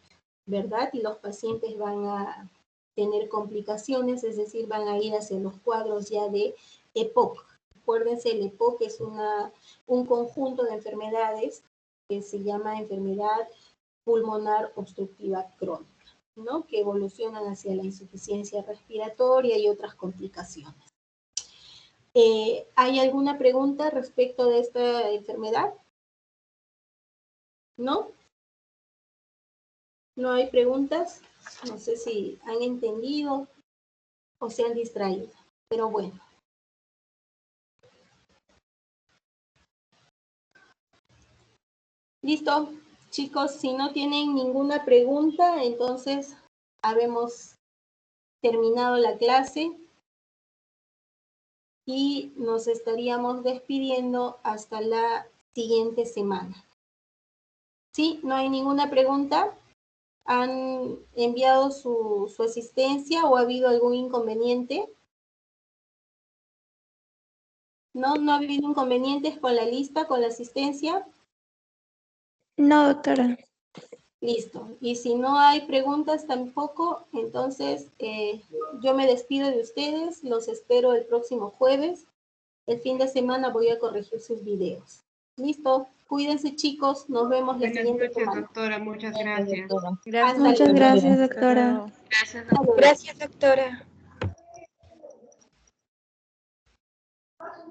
¿verdad? Y los pacientes van a tener complicaciones, es decir, van a ir hacia los cuadros ya de EPOC. Acuérdense, el EPOC es un conjunto de enfermedades que se llama enfermedad pulmonar obstructiva crónica, ¿no? Que evolucionan hacia la insuficiencia respiratoria y otras complicaciones. ¿Hay alguna pregunta respecto de esta enfermedad? ¿No? ¿No hay preguntas? No sé si han entendido o se han distraído, pero bueno. Listo, chicos, si no tienen ninguna pregunta, entonces habemos terminado la clase y nos estaríamos despidiendo hasta la siguiente semana. ¿Sí? ¿No hay ninguna pregunta? ¿Han enviado su asistencia o ha habido algún inconveniente? ¿No? ¿No ha habido inconvenientes con la lista, con la asistencia? No, doctora. Listo. Y si no hay preguntas tampoco, entonces yo me despido de ustedes. Los espero el próximo jueves. El fin de semana voy a corregir sus videos. Listo. Cuídense, chicos. Nos vemos la Buenas siguiente noches, semana. doctora. Muchas Gracias, gracias. doctora. Hasta Muchas luego. gracias, Hasta doctora. luego. Hasta luego. Gracias, doctora.